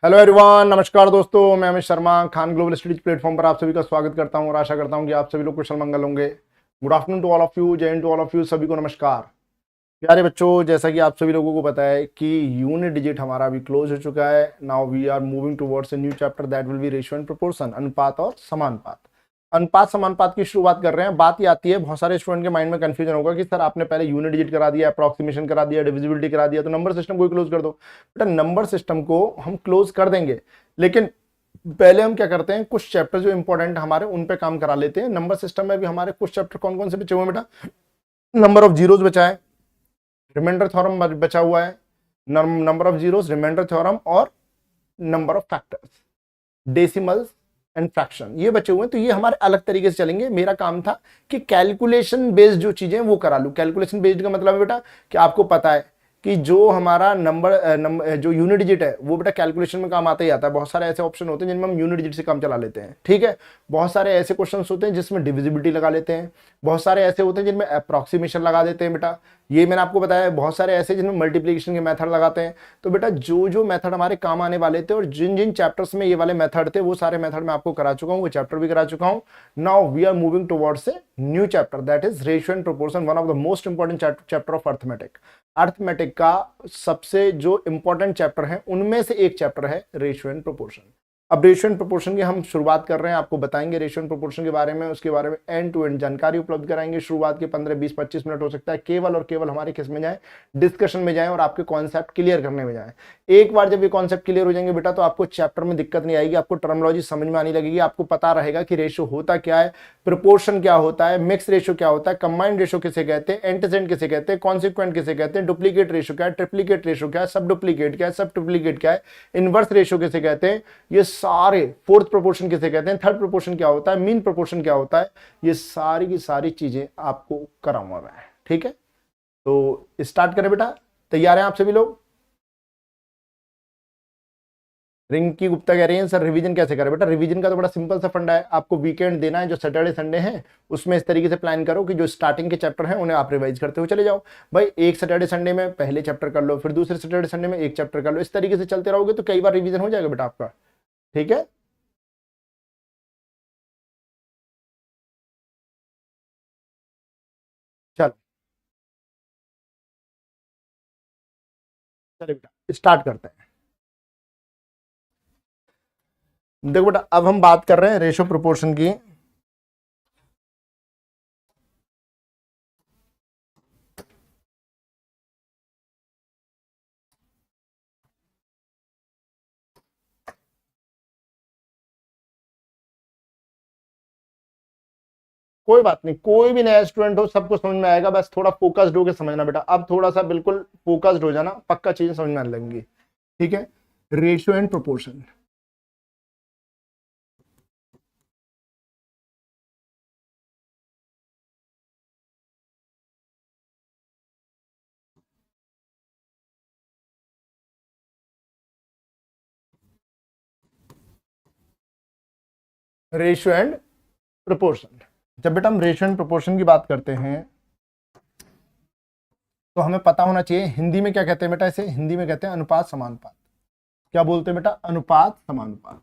Hello everyone, नमस्कार दोस्तों। मैं Amit Sharma Khan global studies platform पर आप सभी का स्वागत करता हूं और आशा करता हूं कि आप सभी लोग कुशल मंगल होंगे। Good afternoon to all of you, Jai Hind to all of you, सभी को नमस्कार। प्यारे बच्चों, जैसा कि आप सभी लोगों को पता है कि यूनिट डिजिट हमारा अभी क्लोज हो चुका है। Now we are moving towards a new chapter that will be ratio and proportion, अनुपात और समानुपात। अनुपात समानुपात की शुरुआत कर रहे हैं। बात ये आती है, बहुत सारे स्टूडेंट के माइंड में कंफ्यूजन होगा कि सर आपने पहले यूनिट डिजिट करा दिया, अप्रॉक्सीमेशन करा दिया, डिविजिबिलिटी करा दिया, तो नंबर सिस्टम को क्लोज कर दो। बेटा नंबर सिस्टम को हम क्लोज कर देंगे, लेकिन पहले हम क्या करते हैं, कुछ चैप्टर जो इंपॉर्टेंट हमारे उन पे काम करा लेते हैं। नंबर सिस्टम में भी हमारे कुछ चैप्टर कौन कौन से बचे हुए हैं बेटा? नंबर ऑफ जीरोस बचा है, रिमाइंडर थ्योरम बचा हुआ है, number of zeros, remainder theorem और number of factors, decimals and fraction, ये बचे हुए हैं। तो ये हमारे अलग तरीके से चलेंगे। मेरा काम था कि कैलकुलेशन बेस्ड जो चीजें वो करा लूं। कैलकुलेशन बेस्ड का मतलब है बेटा कि आपको पता है कि जो हमारा नंबर जो यूनिट डिजिट है वो बेटा कैलकुलेशन में काम आता ही आता है। बहुत सारे ऐसे ऑप्शन होते हैं जिनमें हम यूनिट डिजिट से काम चला लेते हैं, ठीक है। बहुत सारे ऐसे क्वेश्चंस होते हैं जिसमें डिविजिबिलिटी लगा लेते हैं, बहुत सारे ऐसे होते हैं जिनमें अप्रॉक्सीमेशन लगा देते हैं बेटा। ये मैंने आपको बताया, बहुत सारे ऐसे जिनमें मल्टीप्लिकेशन के मेथड लगाते हैं। तो बेटा जो जो मेथड हमारे काम आने वाले थे और जिन जिन चैप्टर्स में ये वाले मेथड थे वो सारे मेथड मैं आपको करा चुका हूं, वो चैप्टर भी करा चुका हूं। Now we are moving towards a new chapter that is ratio and proportion, one of the most important chapter of arithmetic. Arithmetic का सबसे जो इंपॉर्टेंट चैप्टर है उनमें से एक चैप्टर है रेशियो एंड प्रोपोर्शन। अब रेशियो एंड प्रोपोर्शन की हम शुरुआत कर रहे हैं, आपको बताएंगे रेशियो एंड प्रोपोर्शन के बारे में, उसके बारे में एंड टू एंड जानकारी उपलब्ध कराएंगे। शुरुआत के 15 20 25 मिनट हो सकता है, केवल और केवल हमारे किस में जाए, डिस्कशन में जाए और आपके कॉन्सेप्ट क्लियर करने में जाए। एक बार जब ये कॉन्सेप्ट क्लियर हो जाएंगे बेटा तो आपको चैप्टर में दिक्कत नहीं आएगी, आपको टर्मिनोलॉजी समझ में आने लगेगी, आपको पता रहेगा कि रेशियो होता क्या है, प्रोपोर्शन क्या होता है, मिक्स रेशियो क्या होता है, कंबाइंड रेशियो किसे कहते हैं, एंटीसेडेंट किसे कहते हैं, कॉन्सिक्वेंट किसे कहते हैं, डुप्लीकेट रेशियो क्या है, ट्रिप्लीकेट रेशियो क्या है, सब डुप्लीकेट क्या है, सब ट्रिप्लीकेट क्या है, इनवर्स रेशियो किसे कहते हैं, ये सारे, फोर्थ प्रोपोर्शन किसे कहते हैं, थर्ड प्रोपोर्शन क्या होता है, मीन प्रोपोर्शन क्या होता है, ये सारी की सारी चीजें आपको कराऊंगा मैं, ठीक है। तो स्टार्ट करें बेटा, तैयार हैं आप सभी लोग? रिंकी गुप्ता कह रही हैं सर रिवीजन कैसे करें? बेटा रिवीजन का तो बड़ा सिंपल सा फंडा है, आपको वीकेंड देना है, जो सैटरडे संडे है उसमें इस तरीके से प्लान करो कि जो स्टार्टिंग के चैप्टर हैं उन्हें आप रिवाइज करते हुए चले जाओ। भाई एक सैटरडे संडे में पहले चैप्टर कर लो, फिर दूसरे सैटरडे संडे में एक चैप्टर कर लो, इस तरीके से चलते रहोगे तो कई बार रिवीजन हो जाएगा बेटा आपका, ठीक है। चलो चलिए बेटा स्टार्ट करते हैं। देखो बेटा अब हम बात कर रहे हैं रेशो प्रोपोर्शन की। कोई बात नहीं, कोई भी नया स्टूडेंट हो सबको समझ में आएगा, बस थोड़ा फोकस्ड होकर समझना बेटा। अब थोड़ा सा बिल्कुल फोकस्ड हो जाना, पक्का चीजें समझ में आने लगेंगी, ठीक है। Ratio and proportion, ratio and proportion. जब बेटा हम रेशियो एंड प्रोपोर्शन की बात करते हैं तो हमें पता होना चाहिए हिंदी में क्या कहते हैं बेटा, इसे हिंदी में कहते हैं अनुपात समानुपात। क्या बोलते हैं बेटा? अनुपात समानुपात।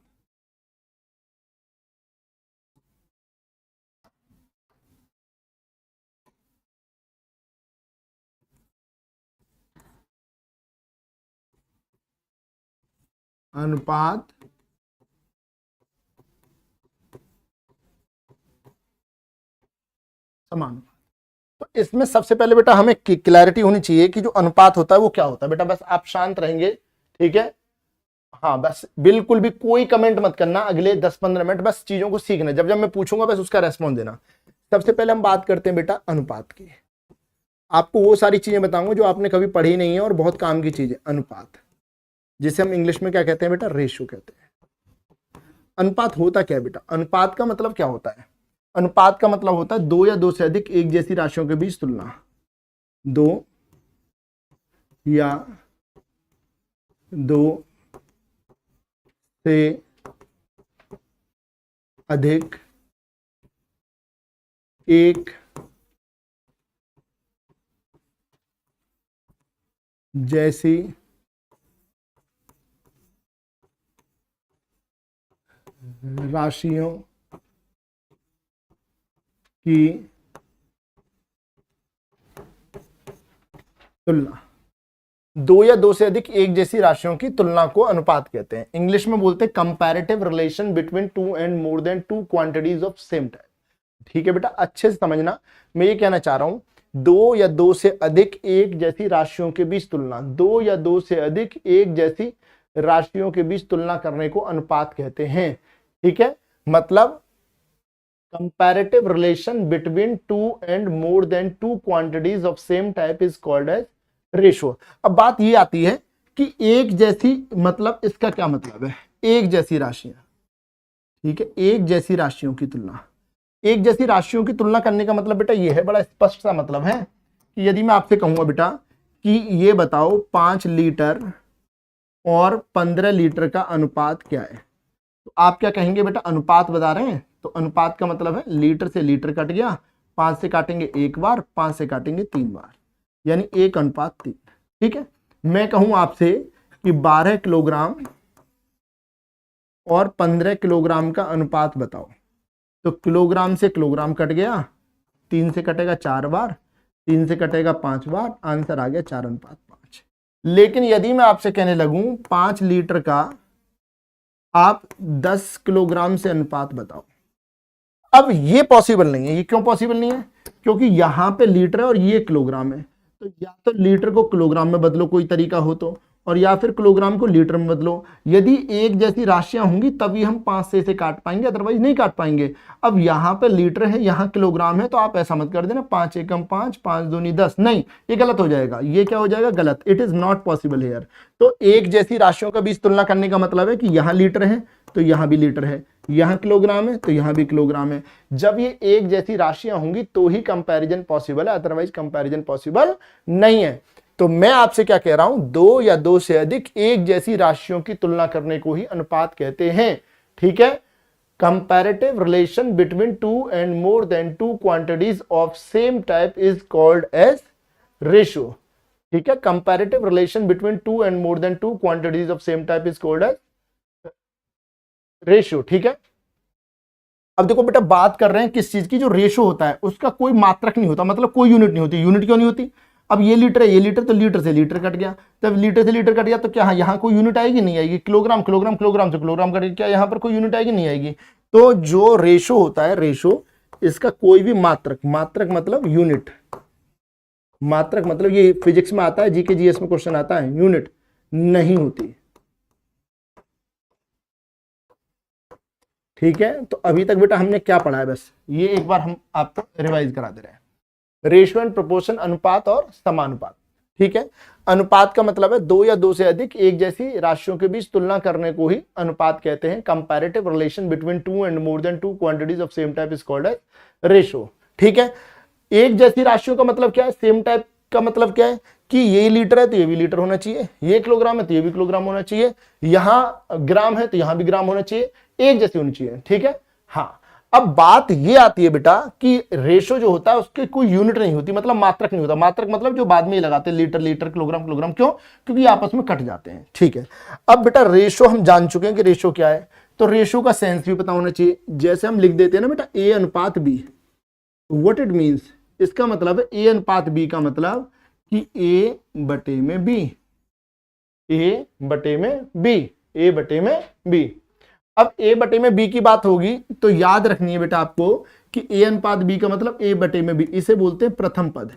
अनुपात समानुपात। तो इसमें सबसे पहले बेटा हमें क्लैरिटी होनी चाहिए कि जो अनुपात होता है वो क्या होता है। बेटा बस आप शांत रहेंगे, ठीक है। हाँ बस बिल्कुल भी कोई कमेंट मत करना अगले 10-15 मिनट, बस चीजों को सीखना। जब जब मैं पूछूंगा बस उसका रेस्पॉन्स देना। सबसे पहले हम बात करते हैं बेटा अनुपात की। आपको वो सारी चीजें बताऊंगा जो आपने कभी पढ़ी नहीं है और बहुत काम की चीज है। अनुपात जिसे हम इंग्लिश में क्या कहते हैं बेटा? रेशियो कहते हैं। अनुपात होता क्या है बेटा? अनुपात का मतलब क्या होता है? अनुपात का मतलब होता है दो या दो से अधिक एक जैसी राशियों के बीच तुलना। दो या दो से अधिक एक जैसी राशियों की तुलना, दो या दो से अधिक एक जैसी राशियों की तुलना को अनुपात कहते हैं। इंग्लिश में बोलते हैं comparative relation between two and more than two quantities of same type. ठीक है बेटा, अच्छे से समझना, मैं ये कहना चाह रहा हूं, दो या दो से अधिक एक जैसी राशियों के बीच तुलना, दो या दो से अधिक एक जैसी राशियों के बीच तुलना करने को अनुपात कहते हैं। ठीक है, मतलब comparative relation between two and more than two quantities of same type is called as ratio. अब बात ये आती है कि एक जैसी, मतलब इसका क्या मतलब है, एक जैसी राशियां। ठीक है, एक जैसी राशियों की तुलना, एक जैसी राशियों की तुलना करने का मतलब बेटा ये है, बड़ा स्पष्ट सा मतलब है कि यदि मैं आपसे कहूंगा बेटा कि ये बताओ 5 लीटर और 15 लीटर का अनुपात क्या है, तो आप क्या कहेंगे बेटा, अनुपात बता रहे हैं, तो अनुपात का मतलब है लीटर से लीटर कट गया, 5 से काटेंगे एक बार, 5 से काटेंगे 3 बार, यानी 1:3। ठीक है, मैं कहूं आपसे कि 12 किलोग्राम और 15 किलोग्राम का अनुपात बताओ, तो किलोग्राम से किलोग्राम कट गया, 3 से कटेगा 4 बार, 3 से कटेगा 5 बार, आंसर आ गया 4:5। लेकिन यदि मैं आपसे कहने लगूं 5 लीटर का आप 10 किलोग्राम से अनुपात बताओ, अब ये पॉसिबल नहीं है। ये क्यों पॉसिबल नहीं है, क्योंकि यहां पे लीटर है और ये किलोग्राम है, तो या तो लीटर को किलोग्राम में बदलो कोई तरीका हो तो, और या फिर किलोग्राम को लीटर में बदलो। यदि एक जैसी राशियां होंगी तभी हम 5 से इसे काट पाएंगे, अदरवाइज नहीं काट पाएंगे। अब यहाँ पे लीटर है, यहाँ किलोग्राम है, तो आप ऐसा मत कर देना 5 एकम 5, 5 दूनी 10, नहीं, ये गलत हो जाएगा। ये क्या हो जाएगा, गलत। It is not possible here. तो एक जैसी राशियों का बीच तुलना करने का मतलब है कि यहाँ लीटर है तो यहाँ भी लीटर है, यहाँ किलोग्राम है तो यहाँ भी किलोग्राम है। जब ये एक जैसी राशियां होंगी तो ही कंपैरिजन पॉसिबल है, अदरवाइज कंपैरिजन पॉसिबल नहीं है। तो मैं आपसे क्या कह रहा हूं, दो या दो से अधिक एक जैसी राशियों की तुलना करने को ही अनुपात कहते हैं। ठीक है, comparative relation between two and more than two quantities of same type is called as ratio. ठीक है, comparative relation between two and more than two quantities of same type is called as ratio. ठीक है, अब देखो बेटा, बात कर रहे हैं किस चीज की, जो रेशो होता है उसका कोई मात्रक नहीं होता, मतलब कोई यूनिट नहीं होती। यूनिट क्यों नहीं होती, अब ये लीटर है, ये लीटर, तो लीटर से लीटर कट गया, तब लीटर से लीटर कट गया तो क्या यहाँ कोई यूनिट आएगी, नहीं आएगी। किलोग्राम किलोग्राम किलोग्राम से किलोग्राम कट गया, क्या यहाँ पर कोई यूनिट आएगी, नहीं आएगी। तो जो रेशो होता है, रेशो, इसका कोई भी मात्रक, मात्रक मतलब यूनिट, मात्रक मतलब ये फिजिक्स में आता है, जीके जीएस में क्वेश्चन आता है, यूनिट नहीं होती। ठीक है, तो अभी तक बेटा हमने क्या पढ़ा है, बस ये एक बार हम आपको रिवाइज करा दे रहे हैं। रेशियो एंड प्रोपोर्शन, अनुपात और समानुपात। ठीक है, अनुपात का मतलब है दो या दो से अधिक एक जैसी राशियों के बीच तुलना करने को ही अनुपात कहते हैं। Comparative relation between two and more than two quantities of same type is called as ratio. ठीक है, एक जैसी राशियों का मतलब क्या है, सेम टाइप का मतलब क्या है कि ये लीटर है तो ये भी लीटर होना चाहिए, ये किलोग्राम है तो ये भी किलोग्राम होना चाहिए, यहां ग्राम है तो यहां भी ग्राम होना चाहिए, एक जैसी होनी चाहिए। ठीक है, हाँ, अब बात ये आती है बेटा कि रेशो जो होता है उसकी कोई यूनिट नहीं होती, मतलब मात्रक नहीं होता। मात्रक मतलब जो बाद में ही लगाते हैं, लीटर लीटर किलोग्राम किलोग्राम, क्यों, क्योंकि आपस में कट जाते हैं। ठीक है, अब बेटा रेशो हम जान चुके हैं कि रेशो क्या है, तो रेशो का सेंस भी पता होना चाहिए। जैसे हम लिख देते हैं ना बेटा ए अनुपात बी, व्हाट इट मीन्स, इसका मतलब है ए अनुपात बी का मतलब कि ए बटे में बी, ए बटे में बी, ए बटे में बी। अब ए बटे में बी की बात होगी तो याद रखनी है बेटा आपको कि ए अनुपात बी का मतलब ए बटे में बी, इसे बोलते हैं प्रथम पद,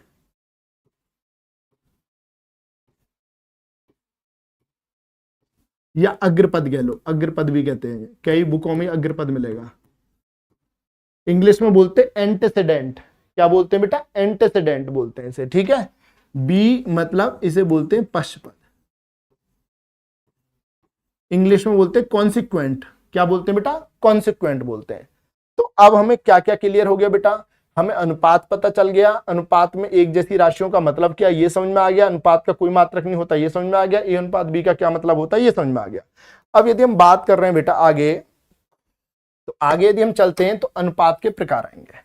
या अग्रपद कह लो, अग्रपद भी कहते हैं, कई बुकों में अग्रपद मिलेगा। इंग्लिश में बोलते हैं एंटेसेडेंट, क्या बोलते हैं बेटा, एंटेसेडेंट बोलते हैं इसे। ठीक है, बी मतलब इसे बोलते हैं पश्चपद, इंग्लिश में बोलते हैं कॉन्सिक्वेंट, क्या बोलते हैं बेटा, कॉन्सिक्वेंट बोलते हैं। तो अब हमें क्या क्या क्लियर हो गया बेटा, हमें अनुपात पता चल गया, अनुपात में एक जैसी राशियों का मतलब क्या ये समझ में आ गया, अनुपात का कोई मात्रक नहीं होता ये समझ में आ गया, ए अनुपात बी का क्या मतलब होता है ये समझ में आ गया। अब यदि हम बात कर रहे हैं बेटा आगे, तो आगे यदि हम चलते हैं तो अनुपात के प्रकार आएंगे,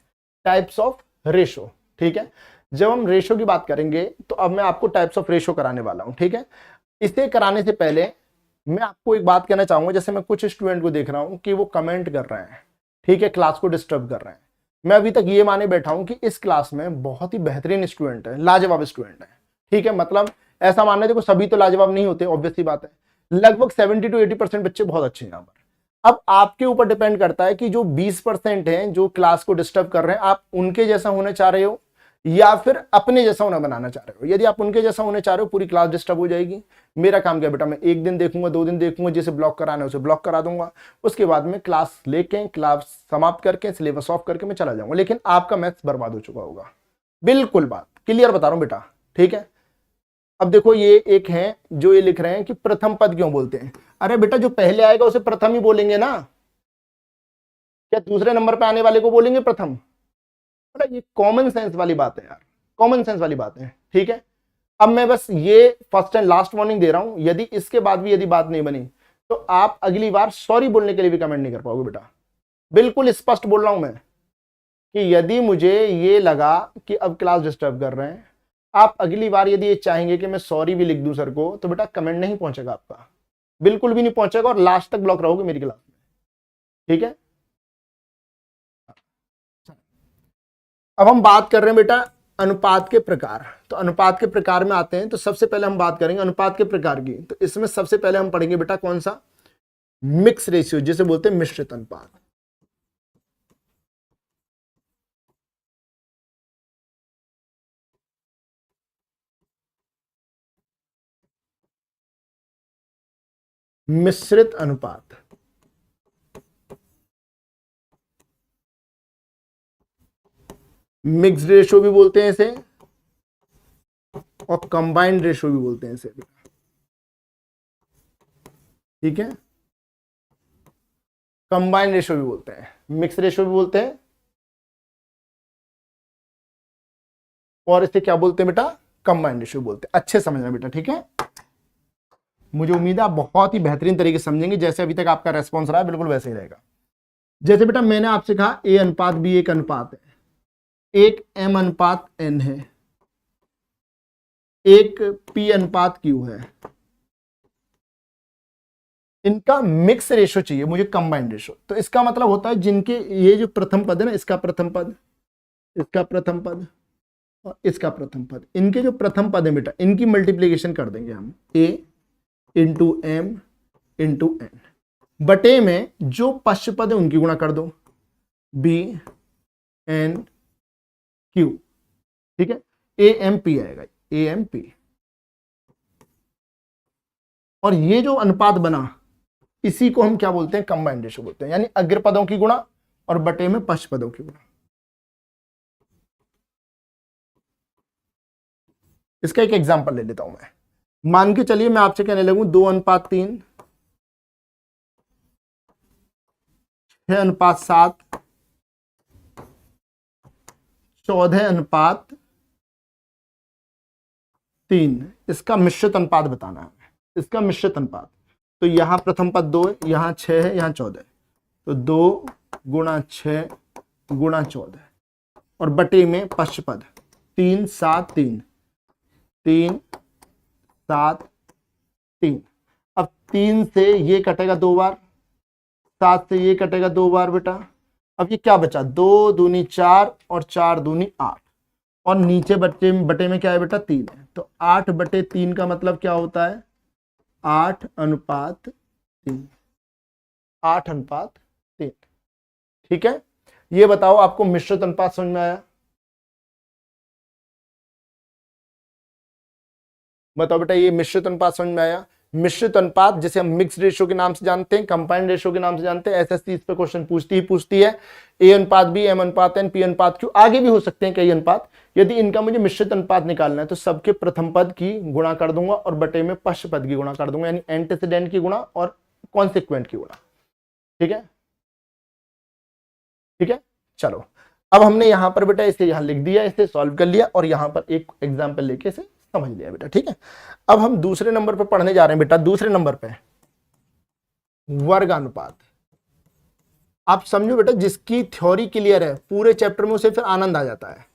टाइप्स ऑफ रेशो। ठीक है, जब हम रेशो की बात करेंगे तो अब मैं आपको टाइप्स ऑफ रेशो कराने वाला हूं। ठीक है, इसे कराने से पहले मैं आपको एक बात कहना चाहूंगा, जैसे मैं कुछ स्टूडेंट को देख रहा हूं कि वो कमेंट कर रहे हैं, ठीक है, क्लास को डिस्टर्ब कर रहे हैं। मैं अभी तक ये माने बैठा हूं कि इस क्लास में बहुत ही बेहतरीन स्टूडेंट है, लाजवाब स्टूडेंट है, ठीक है। मतलब ऐसा मानना, देखो सभी तो लाजवाब नहीं होते, ऑब्वियस सी बात है, लगभग 70 to 80% बच्चे बहुत अच्छे हैं यहाँ पर। अब आपके ऊपर डिपेंड करता है कि जो 20% हैं जो क्लास को डिस्टर्ब कर रहे हैं, आप उनके जैसा होना चाह रहे हो या फिर अपने जैसा होना बनाना चाह रहे हो। यदि आप उनके जैसा होने चाह रहे हो, पूरी क्लास डिस्टर्ब हो जाएगी। मेरा काम क्या बेटा, मैं एक दिन देखूंगा, 2 दिन देखूंगा, जिसे ब्लॉक कराना है उसे ब्लॉक करा दूंगा, उसके बाद में क्लास लेके, क्लास समाप्त करके, सिलेबस ऑफ करके मैं चला जाऊंगा, लेकिन आपका मैथ्स बर्बाद हो चुका होगा। बिल्कुल बात क्लियर बता रहा हूं बेटा, ठीक है। अब देखो ये एक है जो ये लिख रहे हैं कि प्रथम पद क्यों बोलते हैं। अरे बेटा जो पहले आएगा उसे प्रथम ही बोलेंगे ना, क्या दूसरे नंबर पे आने वाले को बोलेंगे प्रथम? बेटा ये कॉमन सेंस वाली बात है यार, कॉमन सेंस वाली बात है, ठीक है। अब मैं बस ये फर्स्ट एंड लास्ट वार्निंग दे रहा हूं, यदि इसके बाद भी यदि बात नहीं बनी तो आप अगली बार सॉरी बोलने के लिए भी कमेंट नहीं कर पाओगे बेटा। बिल्कुल स्पष्ट बोल रहा हूं मैं कि यदि मुझे ये लगा कि अब क्लास डिस्टर्ब कर रहे हैं, आप अगली बार यदि ये चाहेंगे कि मैं सॉरी भी लिख दूं सर को, तो बेटा कमेंट नहीं पहुंचेगा आपका, बिल्कुल भी नहीं पहुंचेगा, और लास्ट तक ब्लॉक रहोगे मेरी क्लास में, ठीक है। अब हम बात कर रहे हैं बेटा अनुपात के प्रकार। तो अनुपात के प्रकार में आते हैं, तो सबसे पहले हम बात करेंगे अनुपात के प्रकार की। तो इसमें सबसे पहले हम पढ़ेंगे बेटा कौन सा, मिक्स रेशियो, जिसे बोलते हैं मिश्रित अनुपात। मिश्रित अनुपात, मिक्स रेशियो भी बोलते हैं इसे, और कंबाइंड रेशियो भी बोलते हैं इसे, ठीक है। कंबाइंड रेशियो भी बोलते हैं, मिक्स रेशियो भी बोलते हैं, और इसे क्या बोलते हैं बेटा, कंबाइंड रेशियो बोलते हैं। अच्छे समझना बेटा, ठीक है। मुझे उम्मीद है आप बहुत ही बेहतरीन तरीके से समझेंगे, जैसे अभी तक आपका रेस्पॉन्स रहा है बिल्कुल वैसे ही रहेगा। जैसे बेटा मैंने आपसे कहा ए अनुपात बी एक अनुपात है, एक एम अनुपात एन है, एक पी अनुपात क्यू है, इनका मिक्स रेशो चाहिए मुझे, कंबाइंड रेशो। तो इसका मतलब होता है जिनके ये जो प्रथम पद है ना, इसका प्रथम पद, इसका प्रथम पद और इसका प्रथम पद, इनके जो प्रथम पद है बेटा, इनकी मल्टीप्लीकेशन कर देंगे हम, ए इंटू एम इंटू एन, बटे में जो पश्च पद है उनकी गुणा कर दो, बी एन क्यू, ठीक है। ए एम पी आएगा, ए एम पी, और ये जो अनुपात बना इसी को हम क्या बोलते हैं, कंबाइंड रेशो बोलते हैं, यानी अग्र पदों की गुणा और बटे में पश्च पदों की गुणा। इसका एक एग्जांपल ले लेता हूं मैं, मान के चलिए मैं आपसे कहने लगूं 2:3, 6:7, 14:3, इसका मिश्रित अनुपात बताना है, इसका मिश्रित अनुपात। तो यहां प्रथम पद 2 है, यहां 6 है, यहां 14 है, तो 2 गुणा 6 गुणा 14, और बटे में पश्च पद 3 7 3, 3 7 3। अब 3 से ये कटेगा 2 बार, 7 से ये कटेगा 2 बार बेटा। अब ये क्या बचा, 2 दूनी 4 और 4 दूनी 8, और नीचे बटे में क्या है बेटा, 3 है। तो 8/3 का मतलब क्या होता है, 8:3, 8:3, ठीक है। ये बताओ आपको मिश्रित अनुपात समझ में आया? बताओ बेटा ये मिश्रित अनुपात समझ में आया? मिश्रित अनुपात जिसे हम मिक्स रेशियो के नाम से जानते हैं, कंबाइंड रेशियो के नाम से जानते हैं, एसएससी इस पे क्वेश्चन पूछती है। ए अनुपात बी, एम अनुपात एन, पी अनुपात क्यू, आगे भी हो सकते हैं कई अनुपात। यदि इनका मुझे मिश्रित अनुपात निकालना है तो सबके प्रथम पद की गुणा कर दूंगा और बटे में पश्च पद की गुणा कर दूंगा, यानी एंटीसीडेंट की गुणा और कॉन्सिक्वेंट की गुणा, ठीक है, ठीक है। चलो अब हमने यहां पर बेटा इसे यहां लिख दिया, इसे सॉल्व कर लिया, और यहां पर एक एग्जाम्पल लेके इसे समझ लिया बेटा, ठीक है। अब हम दूसरे नंबर पर पढ़ने जा रहे हैं बेटा, दूसरे नंबर पे वर्गानुपात। आप समझो बेटा जिसकी थ्योरी क्लियर है पूरे चैप्टर में उसे फिर आनंद आ जाता है।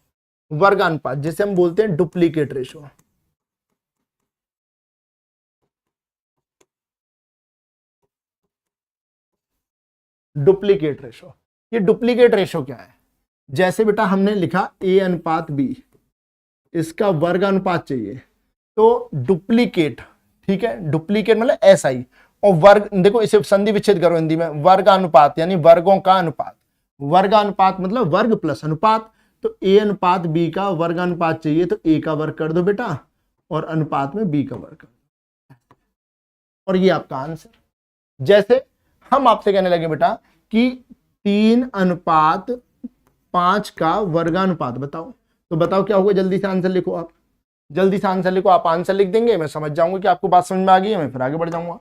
वर्गानुपात जिसे हम बोलते हैं डुप्लीकेट रेशो, डुप्लीकेट रेशो। ये डुप्लीकेट रेशो क्या है? जैसे बेटा हमने लिखा ए अनुपात बी, इसका वर्ग अनुपात चाहिए, तो डुप्लीकेट, ठीक है, डुप्लीकेट मतलब SI, और वर्ग, देखो इसे संधि विच्छेद करो हिंदी में, वर्गानुपात यानी वर्गों का अनुपात, वर्गानुपात मतलब वर्ग प्लस अनुपात, तो ए अनुपात बी का वर्गानुपात चाहिए, तो ए का वर्ग कर दो बेटा और अनुपात में बी का वर्ग कर दो, और ये आपका आंसर। जैसे हम आपसे कहने लगे बेटा कि 3:5 का वर्गानुपात बताओ, तो बताओ क्या होगा, जल्दी से आंसर लिखो आप, जल्दी से आंसर लिखो। आप आंसर लिख देंगे, मैं समझ जाऊंगा कि आपको बात समझ में आ गई है, मैं फिर आगे बढ़ जाऊंगा।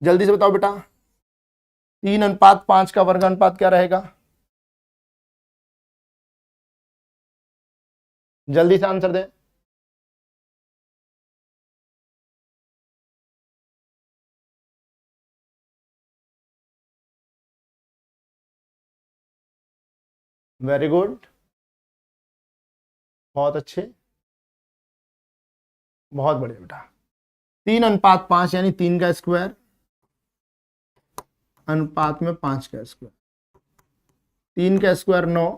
जल्दी से बताओ बेटा 3:5 का वर्गानुपात क्या रहेगा? जल्दी से आंसर दे। वेरी गुड, बहुत अच्छे, बहुत बढ़िया बेटा। 3:5 यानी 3 का स्क्वायर अनुपात में 5 का स्क्वायर, 3 का स्क्वायर 9,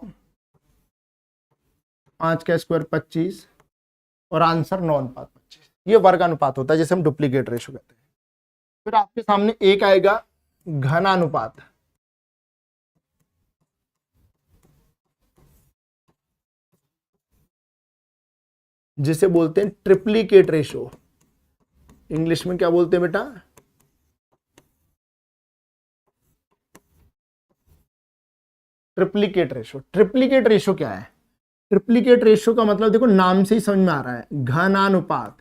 5 का स्क्वायर 25, और आंसर 9:25। ये वर्गानुपात होता है जिसे हम डुप्लीकेट रेशो कहते हैं। फिर आपके सामने एक आएगा घनानुपात, जिसे बोलते हैं ट्रिप्लीकेट रेशो। इंग्लिश में क्या बोलते हैं बेटा? Triplicate ratio. ट्रिप्लीकेट रेशो क्या है? ट्रिप्लीकेट रेशो का मतलब देखो नाम से ही समझ में आ रहा है, घनानुपात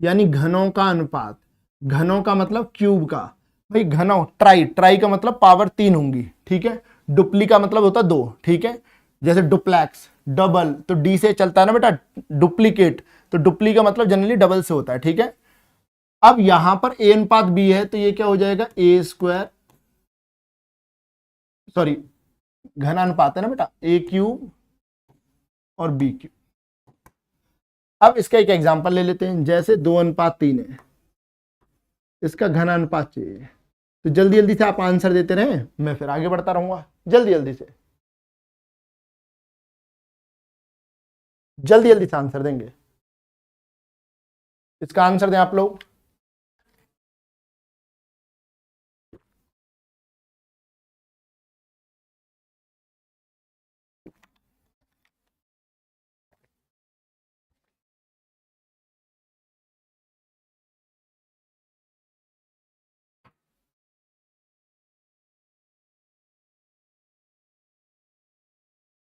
यानी घनों का अनुपात, घनों का मतलब क्यूब का, भाई घनों, ट्राई, ट्राई का मतलब पावर 3 होंगी, ठीक है, डुप्ली का मतलब होता है 2, ठीक है, जैसे डुप्लेक्स, डबल, तो डी से चलता है ना बेटा, डुप्लीकेट, तो डुप्ली का मतलब जनरली डबल से होता है, ठीक है। अब यहां पर ए अनुपात बी है, तो ये क्या हो जाएगा, ए स्क्वायर, सॉरी घनानुपात है ना बेटा, ए क्यूब और बी क्यूब। अब इसका एक एग्जांपल ले लेते हैं, जैसे 2:3 है, इसका घनानुपात चाहिए, तो जल्दी जल्दी से आप आंसर देते रहे, मैं फिर आगे बढ़ता रहूंगा, जल्दी जल्दी से, जल्दी जल्दी से आंसर देंगे, इसका आंसर दें आप लोग।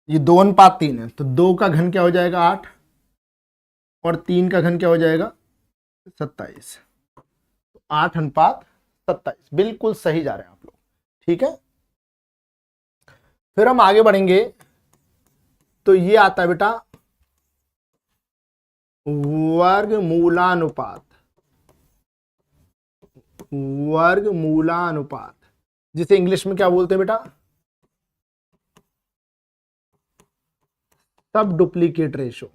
ये 2:3 है, तो 2 का घन क्या हो जाएगा 8, और 3 का घन क्या हो जाएगा 27, 8:27, बिल्कुल सही जा रहे हैं आप लोग, ठीक है। फिर हम आगे बढ़ेंगे, तो ये आता है बेटा वर्गमूलानुपात, वर्गमूलानुपात, जिसे इंग्लिश में क्या बोलते हैं बेटा, सब डुप्लीकेट रेशो,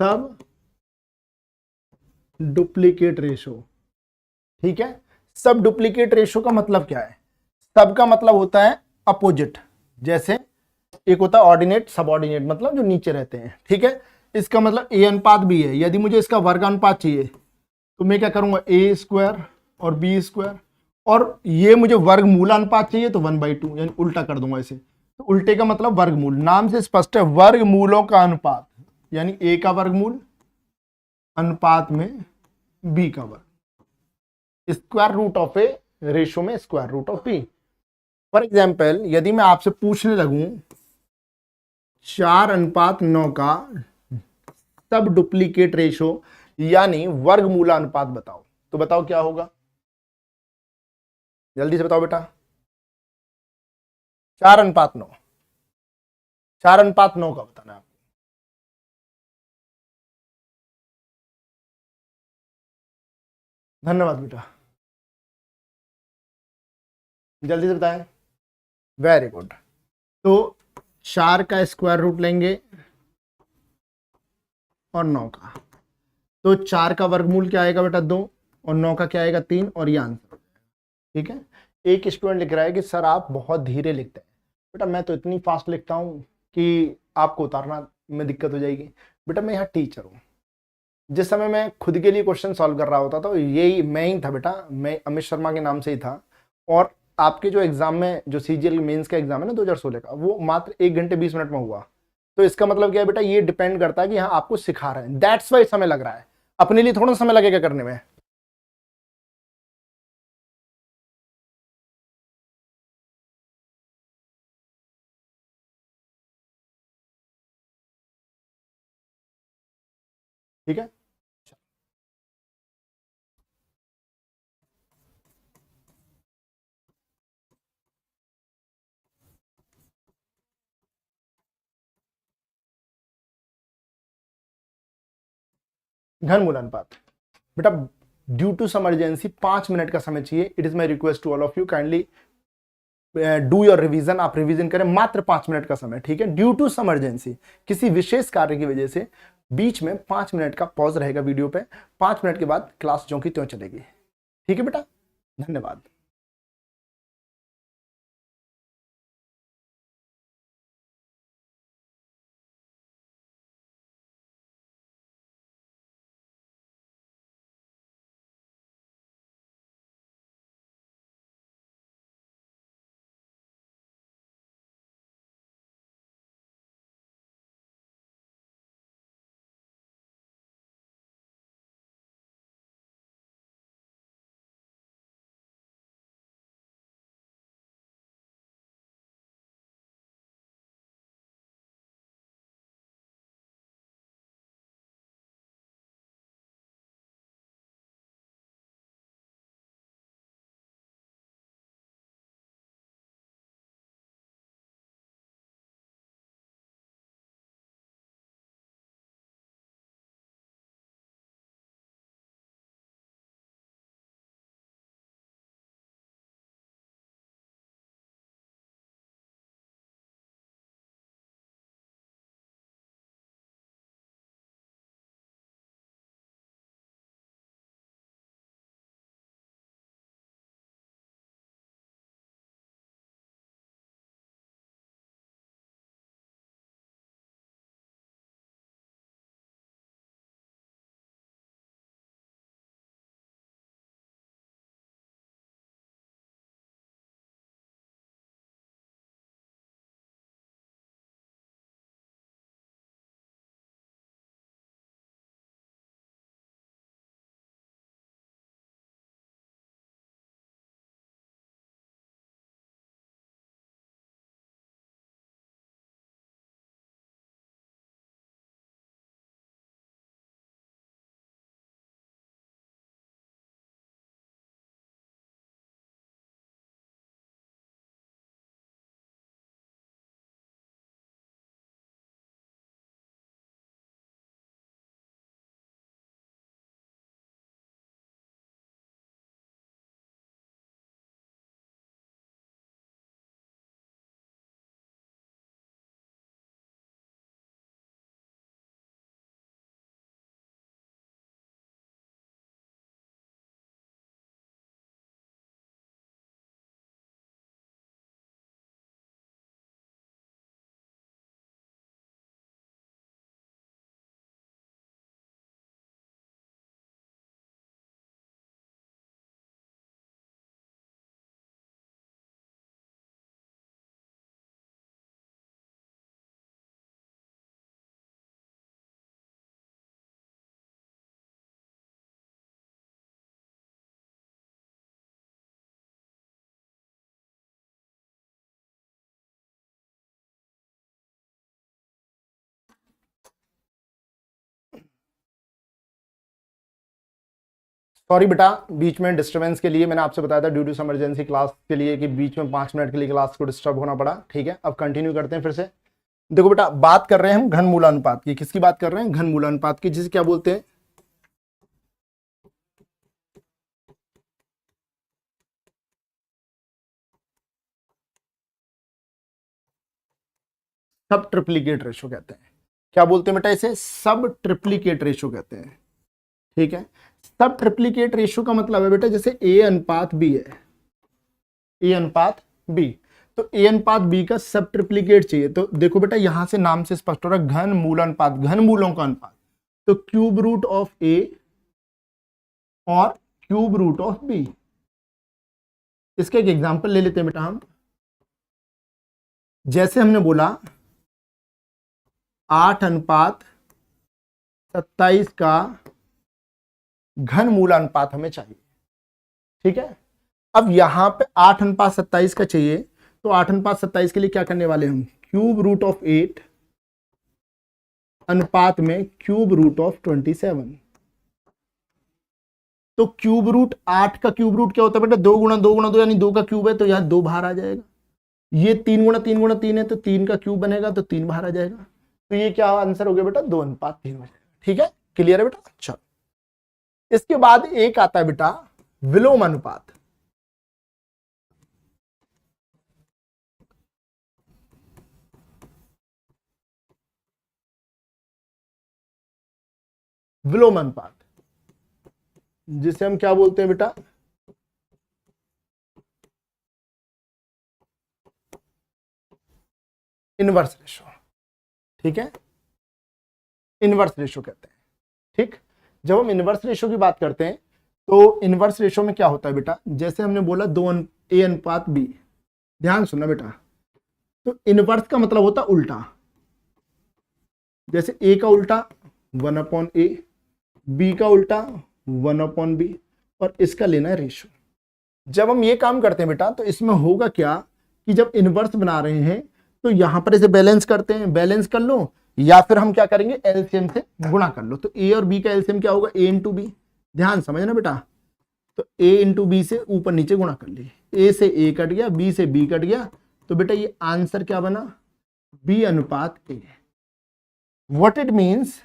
सब डुप्लीकेट रेशो, ठीक है। सब डुप्लीकेट रेशो का मतलब क्या है? सब का मतलब होता है अपोजिट, जैसे एक होता है ऑर्डिनेट, सबऑर्डिनेट मतलब जो नीचे रहते हैं, ठीक है। इसका मतलब ए अनुपात बी है, यदि मुझे इसका वर्गानुपात चाहिए तो मैं क्या करूंगा, ए स्क्वायर और बी स्क्वायर, और ये मुझे वर्गमूलानुपात चाहिए तो 1/2, यानी उल्टा कर दूंगा इसे, तो उल्टे का मतलब वर्गमूल, नाम से स्पष्ट है, वर्गमूलों का अनुपात, यानी ए का वर्गमूल अनुपात में बी का वर्ग, square root of A ratio में square root of B. For example यदि मैं आपसे पूछने लगूं 4:9 का सब डुप्लीकेट रेशो यानी वर्गमूलानुपात बताओ, तो बताओ क्या होगा, जल्दी से बताओ बेटा। 4:9, 4:9 का बताना है आपको। धन्यवाद बेटा, जल्दी से बताएं। वेरी गुड, तो 4 का स्क्वायर रूट लेंगे और 9 का, तो 4 का वर्गमूल क्या आएगा बेटा 2, और 9 का क्या आएगा 3, और ये आंसर, ठीक है। एक स्टूडेंट लिख रहा है कि सर आप बहुत धीरे लिखते हैं। बेटा मैं तो इतनी फास्ट लिखता हूँ कि आपको उतारना में दिक्कत हो जाएगी। बेटा मैं यहाँ टीचर हूँ, जिस समय मैं खुद के लिए क्वेश्चन सॉल्व कर रहा होता तो यही मैं ही था बेटा, मैं अमित शर्मा के नाम से ही था। और आपके जो एग्जाम में जो सीजीएल मेंस का एग्जाम है ना 2016 का, वो मात्र 1 घंटे 20 मिनट में हुआ। तो इसका मतलब क्या है बेटा, ये डिपेंड करता है कि हाँ आपको सिखा रहे हैं, दैट्स वाई समय लग रहा है, अपने लिए थोड़ा समय लगेगा करने में। ठीक है, घनमूल अनुपात बेटा, ड्यू टू समर्जेंसी 5 मिनट का समय चाहिए। It is my request to all of you, kindly do your revision. आप रिवीजन करें, मात्र 5 मिनट का समय, ठीक है। ड्यू टू समर्जेंसी, किसी विशेष कार्य की वजह से बीच में 5 मिनट का पॉज रहेगा वीडियो पे। 5 मिनट के बाद क्लास ज्यों की त्यों चलेगी। ठीक है बेटा, धन्यवाद। सॉरी बेटा, बीच में डिस्टरबेंस के लिए मैंने आपसे बताया था ड्यू टू इमरजेंसी क्लास के लिए कि बीच में 5 मिनट के लिए क्लास को डिस्टर्ब होना पड़ा। ठीक है, अब कंटिन्यू करते हैं फिर से। देखो बेटा, बात कर रहे हैं हम घनमूलानुपात की। किसकी बात कर रहे हैं? घनमूलानुपात की, जिसे क्या बोलते हैं? सब ट्रिप्लीकेट रेशो कहते हैं। क्या बोलते हैं बेटा इसे? सब ट्रिप्लीकेट रेशो कहते हैं। ठीक है, सब ट्रिप्लीकेट रेशो का मतलब है बेटा जैसे ए अनुपात बी है, ए अनुपात बी। तो ए अनुपात बी का सब ट्रिप्लीकेट चाहिए। तो देखो बेटा यहां से नाम से स्पष्ट हो रहा है घन मूल अनुपात, घन मूलों का अनुपात। तो क्यूब रूट ऑफ ए और क्यूब रूट ऑफ बी। इसका एक एग्जांपल ले लेते हैं बेटा हम। जैसे हमने बोला 8:27 का घन मूल अनुपात हमें चाहिए, ठीक है। अब यहां पे 8:27 का चाहिए, तो 8:27 के लिए क्या करने वाले हम, क्यूब रूट ऑफ 8 अनुपात में क्यूब रूट ऑफ 27। तो क्यूब रूट 8 का क्यूब रूट क्या होता है बेटा, 2 गुणा 2 गुणा 2 यानी 2 का क्यूब है, तो यहां 2 बाहर आ जाएगा। ये 3 गुणा 3 गुणा 3 है, तो 3 का क्यूब बनेगा, तो 3 बाहर आ जाएगा। तो ये क्या आंसर हो गया बेटा, 2:3 हो जाएगा। ठीक है, क्लियर है बेटा। अच्छा, इसके बाद एक आता है बेटा विलोम अनुपात। विलोम अनुपात जिसे हम क्या बोलते हैं बेटा, इनवर्स रेशो। ठीक है, इनवर्स रेशो कहते हैं। ठीक, जब हम इनवर्स रेशो की बात करते हैं तो इनवर्स रेशो में क्या होता है बेटा, जैसे हमने बोला ए अनुपात बी। ध्यान सुनना बेटा, तो इनवर्स का मतलब होता उल्टा। जैसे ए का उल्टा 1/a, बी का उल्टा 1/b, और इसका लेना है रेशो। जब हम ये काम करते हैं बेटा तो इसमें होगा क्या कि जब इनवर्स बना रहे हैं तो यहां पर इसे बैलेंस करते हैं, बैलेंस कर लो, या फिर हम क्या करेंगे एलसीएम से गुणा कर लो। तो ए और बी का एलसीएम क्या होगा, ए इंटू बी। ध्यान समझना बेटा, तो ए इंटू बी से ऊपर नीचे गुणा कर लिए, ए से ए कट गया, बी से बी कट गया, तो बेटा ये आंसर क्या बना, बी अनुपात ए। व्हाट इट मीन्स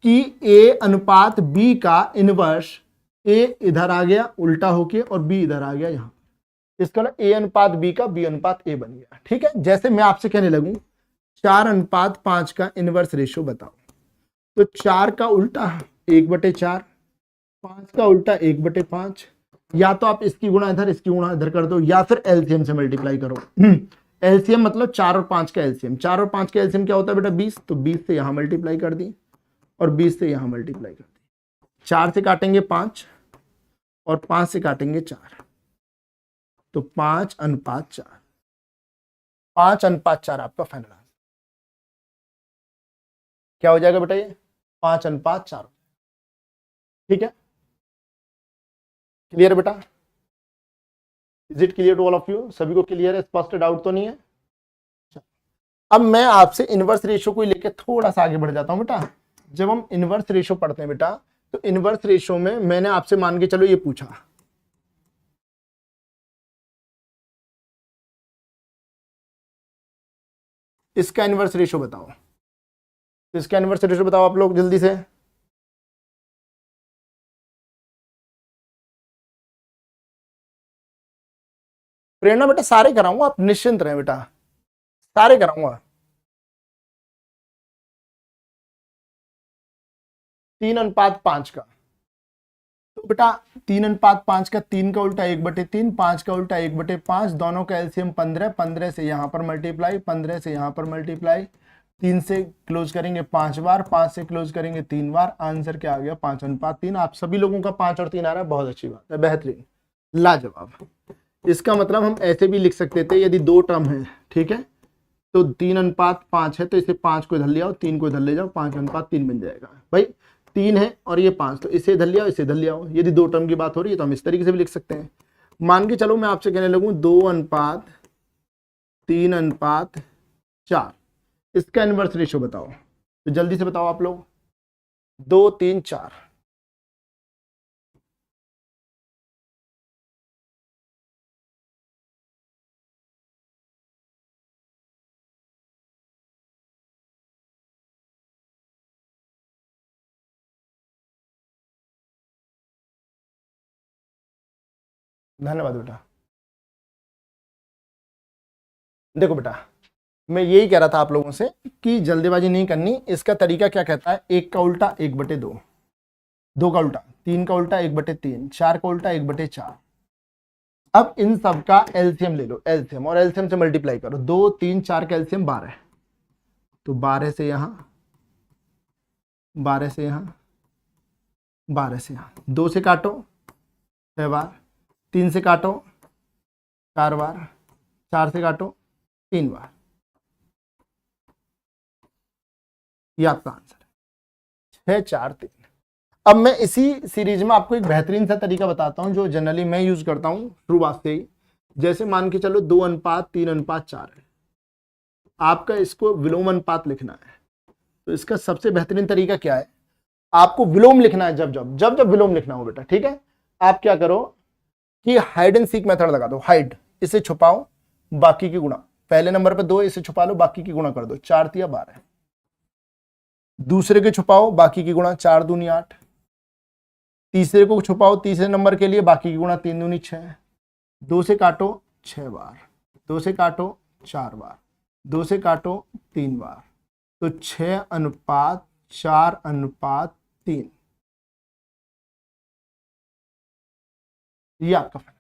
कि ए अनुपात बी का इनवर्स, ए इधर आ गया उल्टा होके और बी इधर आ गया यहां, इसका ना ए अनुपात बी का बी अनुपात ए बन गया। ठीक है, जैसे मैं आपसे कहने लगूं 4:5 का इनवर्स रेशियो बताओ, तो 4 का उल्टा 1/4, 5 का उल्टा 1/5, या तो आप इसकी गुणा इधर इसकी गुणा इधर कर दो, या फिर एलसीएम से मल्टीप्लाई करो। एलसीएम मतलब 4 और 5 का एलसीएम, 4 और 5 का एलसीएम क्या होता है बेटा 20, तो 20 से यहां मल्टीप्लाई कर दी और 20 से यहां मल्टीप्लाई कर दी। 4 से काटेंगे 5 और 5 से काटेंगे 4, तो 5:4, 5:4 आपका फाइनल आंसर क्या हो जाएगा बेटा, ये 5:4। ठीक है, क्लियर बेटा, is it clear to all of you, सभी को क्लियर है, स्पष्ट, डाउट तो नहीं है। अब मैं आपसे इनवर्स रेशियो को लेकर थोड़ा सा आगे बढ़ जाता हूं बेटा। जब हम इनवर्स रेशियो पढ़ते हैं बेटा, तो इनवर्स रेशियो में मैंने आपसे मान के चलो ये पूछा, इसका इनवर्स रेशियो बताओ, इसका इनवर्स रेशियो बताओ आप लोग जल्दी से। प्रेरणा बेटा सारे कराऊंगा, आप निश्चिंत रहें बेटा, सारे कराऊंगा। 3:5 का, तो बेटा 3:5 का 3 का उल्टा 1/3, 5 का उल्टा 1/5, दोनों का एलसीएम 15, 15 से यहां पर मल्टीप्लाई, 15 से यहां पर मल्टीप्लाई, 3 से क्लोज करेंगे 5 बार, 5 से क्लोज करेंगे 3 बार, आंसर क्या आ गया 5:3। आप सभी लोगों का 5 और 3 आ रहा है, बहुत अच्छी बात है, बेहतरीन, लाजवाब। इसका मतलब हम ऐसे भी लिख सकते थे, यदि दो टर्म है, ठीक है, तो 3:5 है, तो इसे 5 को इधर ले आओ, 3 को इधर ले जाओ, 5:3 बन जाएगा। भाई 3 है और ये 5, तो इसे इधर ले आओ, इसे इधर ले आओ। यदि दो टर्म की बात हो रही है तो हम इस तरीके से भी लिख सकते हैं। मान के चलो मैं आपसे कहने लगूं 2:3:4, इसका इनवर्स रेशियो बताओ, तो जल्दी से बताओ आप लोग। 2, 3, 4, धन्यवाद बेटा। देखो बेटा, मैं यही कह रहा था आप लोगों से कि जल्दीबाजी नहीं करनी। इसका तरीका क्या कहता है, 1 का उल्टा 1/2, 2 का उल्टा 3 का उल्टा 1/3, 4 का उल्टा 1/4, अब इन सब का एलसीएम ले लो, एलसीएम, और एलसीएम से मल्टीप्लाई करो। 2 3 4 का एलसीएम 12, तो 12 से यहां, 12 से यहां, 12 से यहां, 2 से काटो 6 बार, 3 से काटो 4 बार, 4 से काटो 3 बार। ये आपका आंसर है 6 4 3। अब मैं इसी सीरीज में आपको एक बेहतरीन सा तरीका बताता हूं जो जनरली मैं यूज करता हूं शुरुआत से ही। जैसे मान के चलो 2:3:4 है, आपका इसको विलोम अनुपात लिखना है, तो इसका सबसे बेहतरीन तरीका क्या है, आपको विलोम लिखना है। जब जब जब जब विलोम लिखना हो बेटा, ठीक है, आप क्या करो कि हाइड एंड सीक मेथड लगा दो। हाइड, इसे छुपाओ, बाकी की गुणा, पहले नंबर पे 2, इसे छुपा लो, बाकी की गुणा कर दो, 4 3 12। दूसरे के छुपाओ, बाकी की गुणा, 4 दूनी 8। तीसरे को छुपाओ, तीसरे नंबर के लिए, बाकी की गुणा, 3 दूनी 6। 2 से काटो 6 बार, 2 से काटो 4 बार, 2 से काटो 3 बार, तो 6:4:3। ये आपका फाइनल।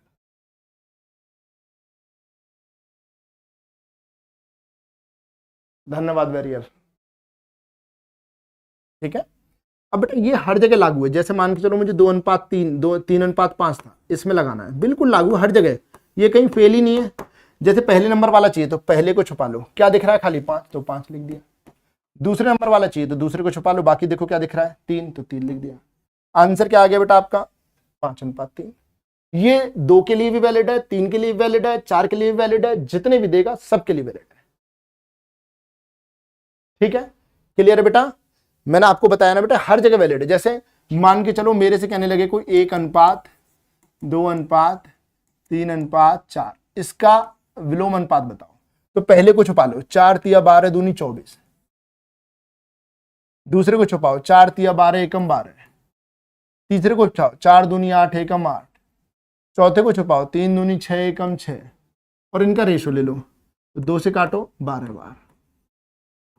धन्यवाद वेरियर। ठीक है, अब बेटा ये हर जगह लागू है। जैसे मान के चलो मुझे 2:3, 3:5 था, इसमें लगाना है, बिल्कुल लागू हर जगह, ये कहीं फेल ही नहीं है। जैसे पहले नंबर वाला चाहिए तो पहले को छुपा लो, क्या दिख रहा है खाली 5, तो 5 लिख दिया। दूसरे नंबर वाला चाहिए तो दूसरे को छुपा लो, बाकी देखो क्या दिख रहा है 3, तो 3 लिख दिया। आंसर क्या आ गया बेटा आपका 5:3। ये 2 के लिए भी वैलिड है, 3 के लिए भी वैलिड है, 4 के लिए भी वैलिड है, जितने भी देगा सबके लिए वैलिड है। ठीक है, क्लियर है बेटा। मैंने आपको बताया ना बेटा हर जगह वैलिड है। जैसे मान के चलो मेरे से कहने लगे कोई 1:2:3:4, इसका विलोम अनुपात बताओ, तो पहले को छुपा लो, 4 3 12 दूनी 24। दूसरे को छुपाओ, 4 3 12 एकम 12। तीसरे को छुपाओ, 4 दूनी 8 एकम 8। चौथे को छुपाओ, 3 दूनी 6 एकम 6। और इनका रेशो ले लो, तो 2 से काटो 12 बार,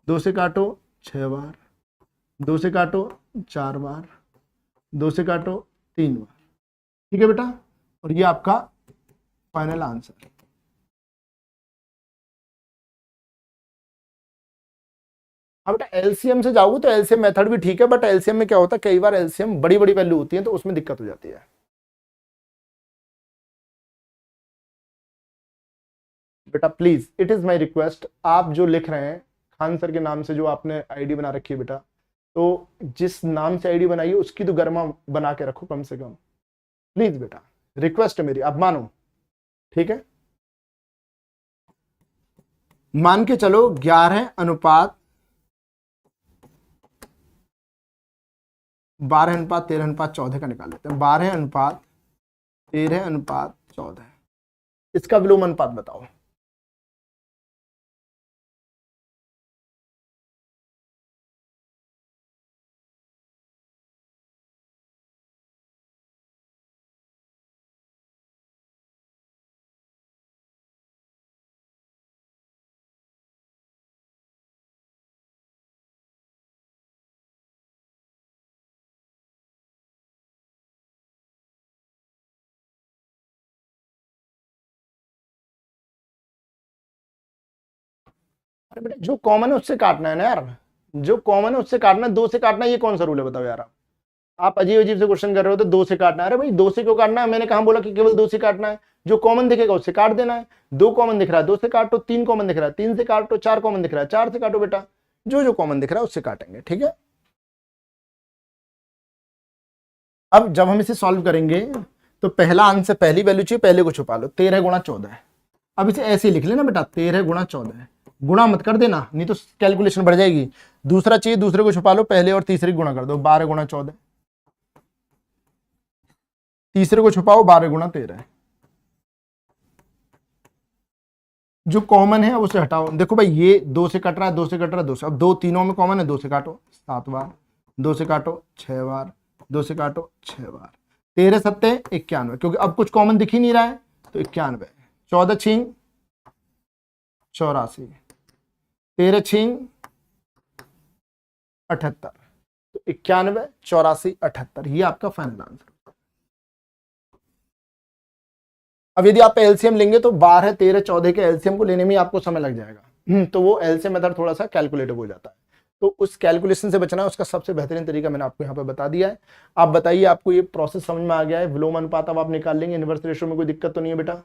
2 से काटो 6 बार, 2 से काटो 4 बार, 2 से काटो 3 बार। ठीक है बेटा, और ये आपका फाइनल आंसर। अब बेटा एलसीएम से जाओगे तो एलसीएम मेथड भी ठीक है, बट एलसीएम में क्या होता है, कई बार एलसीएम बड़ी बड़ी वैल्यू होती है तो उसमें दिक्कत हो जाती है। बेटा please, it is my request, आप जो लिख रहे हैं खान सर के नाम से जो आपने आईडी बना रखी है बेटा, तो जिस नाम से आईडी बनाई है उसकी तो गरिमा बना के रखो कम से कम, प्लीज बेटा, रिक्वेस्ट है मेरी, आप मानो। ठीक है, मान के चलो 11:12:13:14 का निकाल लेते हैं। 12:13:14, इसका विलोम अनुपात बताओ। अरे बेटा जो कॉमन है उससे काटना है ना यार, जो कॉमन है उससे काटना है, 2 से काटना है, ये कौन सा रूल है बताओ यार। आप अजीब अजीब से क्वेश्चन कर रहे हो, तो 2 से काटना है। अरे भाई 2 से क्यों काटना है, मैंने कहा बोला कि केवल 2 से काटना है, जो कॉमन दिखेगा उससे काट देना है। 2 कॉमन दिख रहा है 2 से काटो, 3 कॉमन दिख रहा है 3 से काटो, 4 कॉमन दिख रहा है 4 से काटो बेटा, जो जो कॉमन दिख रहा है उससे काटेंगे। ठीक है, अब जब हम इसे सॉल्व करेंगे तो पहला आंसर, पहली वैल्यू चाहिए, पहले को छुपा लो, 13 × 14। अब इसे ऐसे ही लिख लेना बेटा, 13 × 14, गुणा मत कर देना नहीं तो कैलकुलेशन बढ़ जाएगी। दूसरा चाहिए, दूसरे को छुपा लो, पहले और तीसरे गुणा कर दो, 12 × 14। तीसरे को छुपाओ, 12 × 13। जो कॉमन है अब उसे हटाओ, देखो भाई ये 2 से कट रहा है, 2 से कट रहा है, 2 से, अब 2 तीनों में कॉमन है, 2 से काटो 7 बार, 2 से काटो 6 बार, 2 से काटो 6 बार। 13 7 91, क्योंकि अब कुछ कॉमन दिख ही नहीं रहा है तो 91। 14 6 84, 13 6 78, तो 91 84 78, ये आपका फाइनल आंसर। अब यदि आप एलसीएम लेंगे तो 12, 13, 14 के एलसीएम को लेने में आपको समय लग जाएगा, तो वो एलसीएम मेथड थोड़ा सा कैलकुलेटिव हो जाता है। तो उस कैलकुलेशन से बचना है, उसका सबसे बेहतरीन तरीका मैंने आपको यहाँ पे बता दिया है। आप बताइए, आपको ये प्रोसेस समझ में आ गया है? विलोम अनुपात अब आप निकाल लेंगे, इनवर्स रेशियो में कोई दिक्कत तो नहीं है बेटा?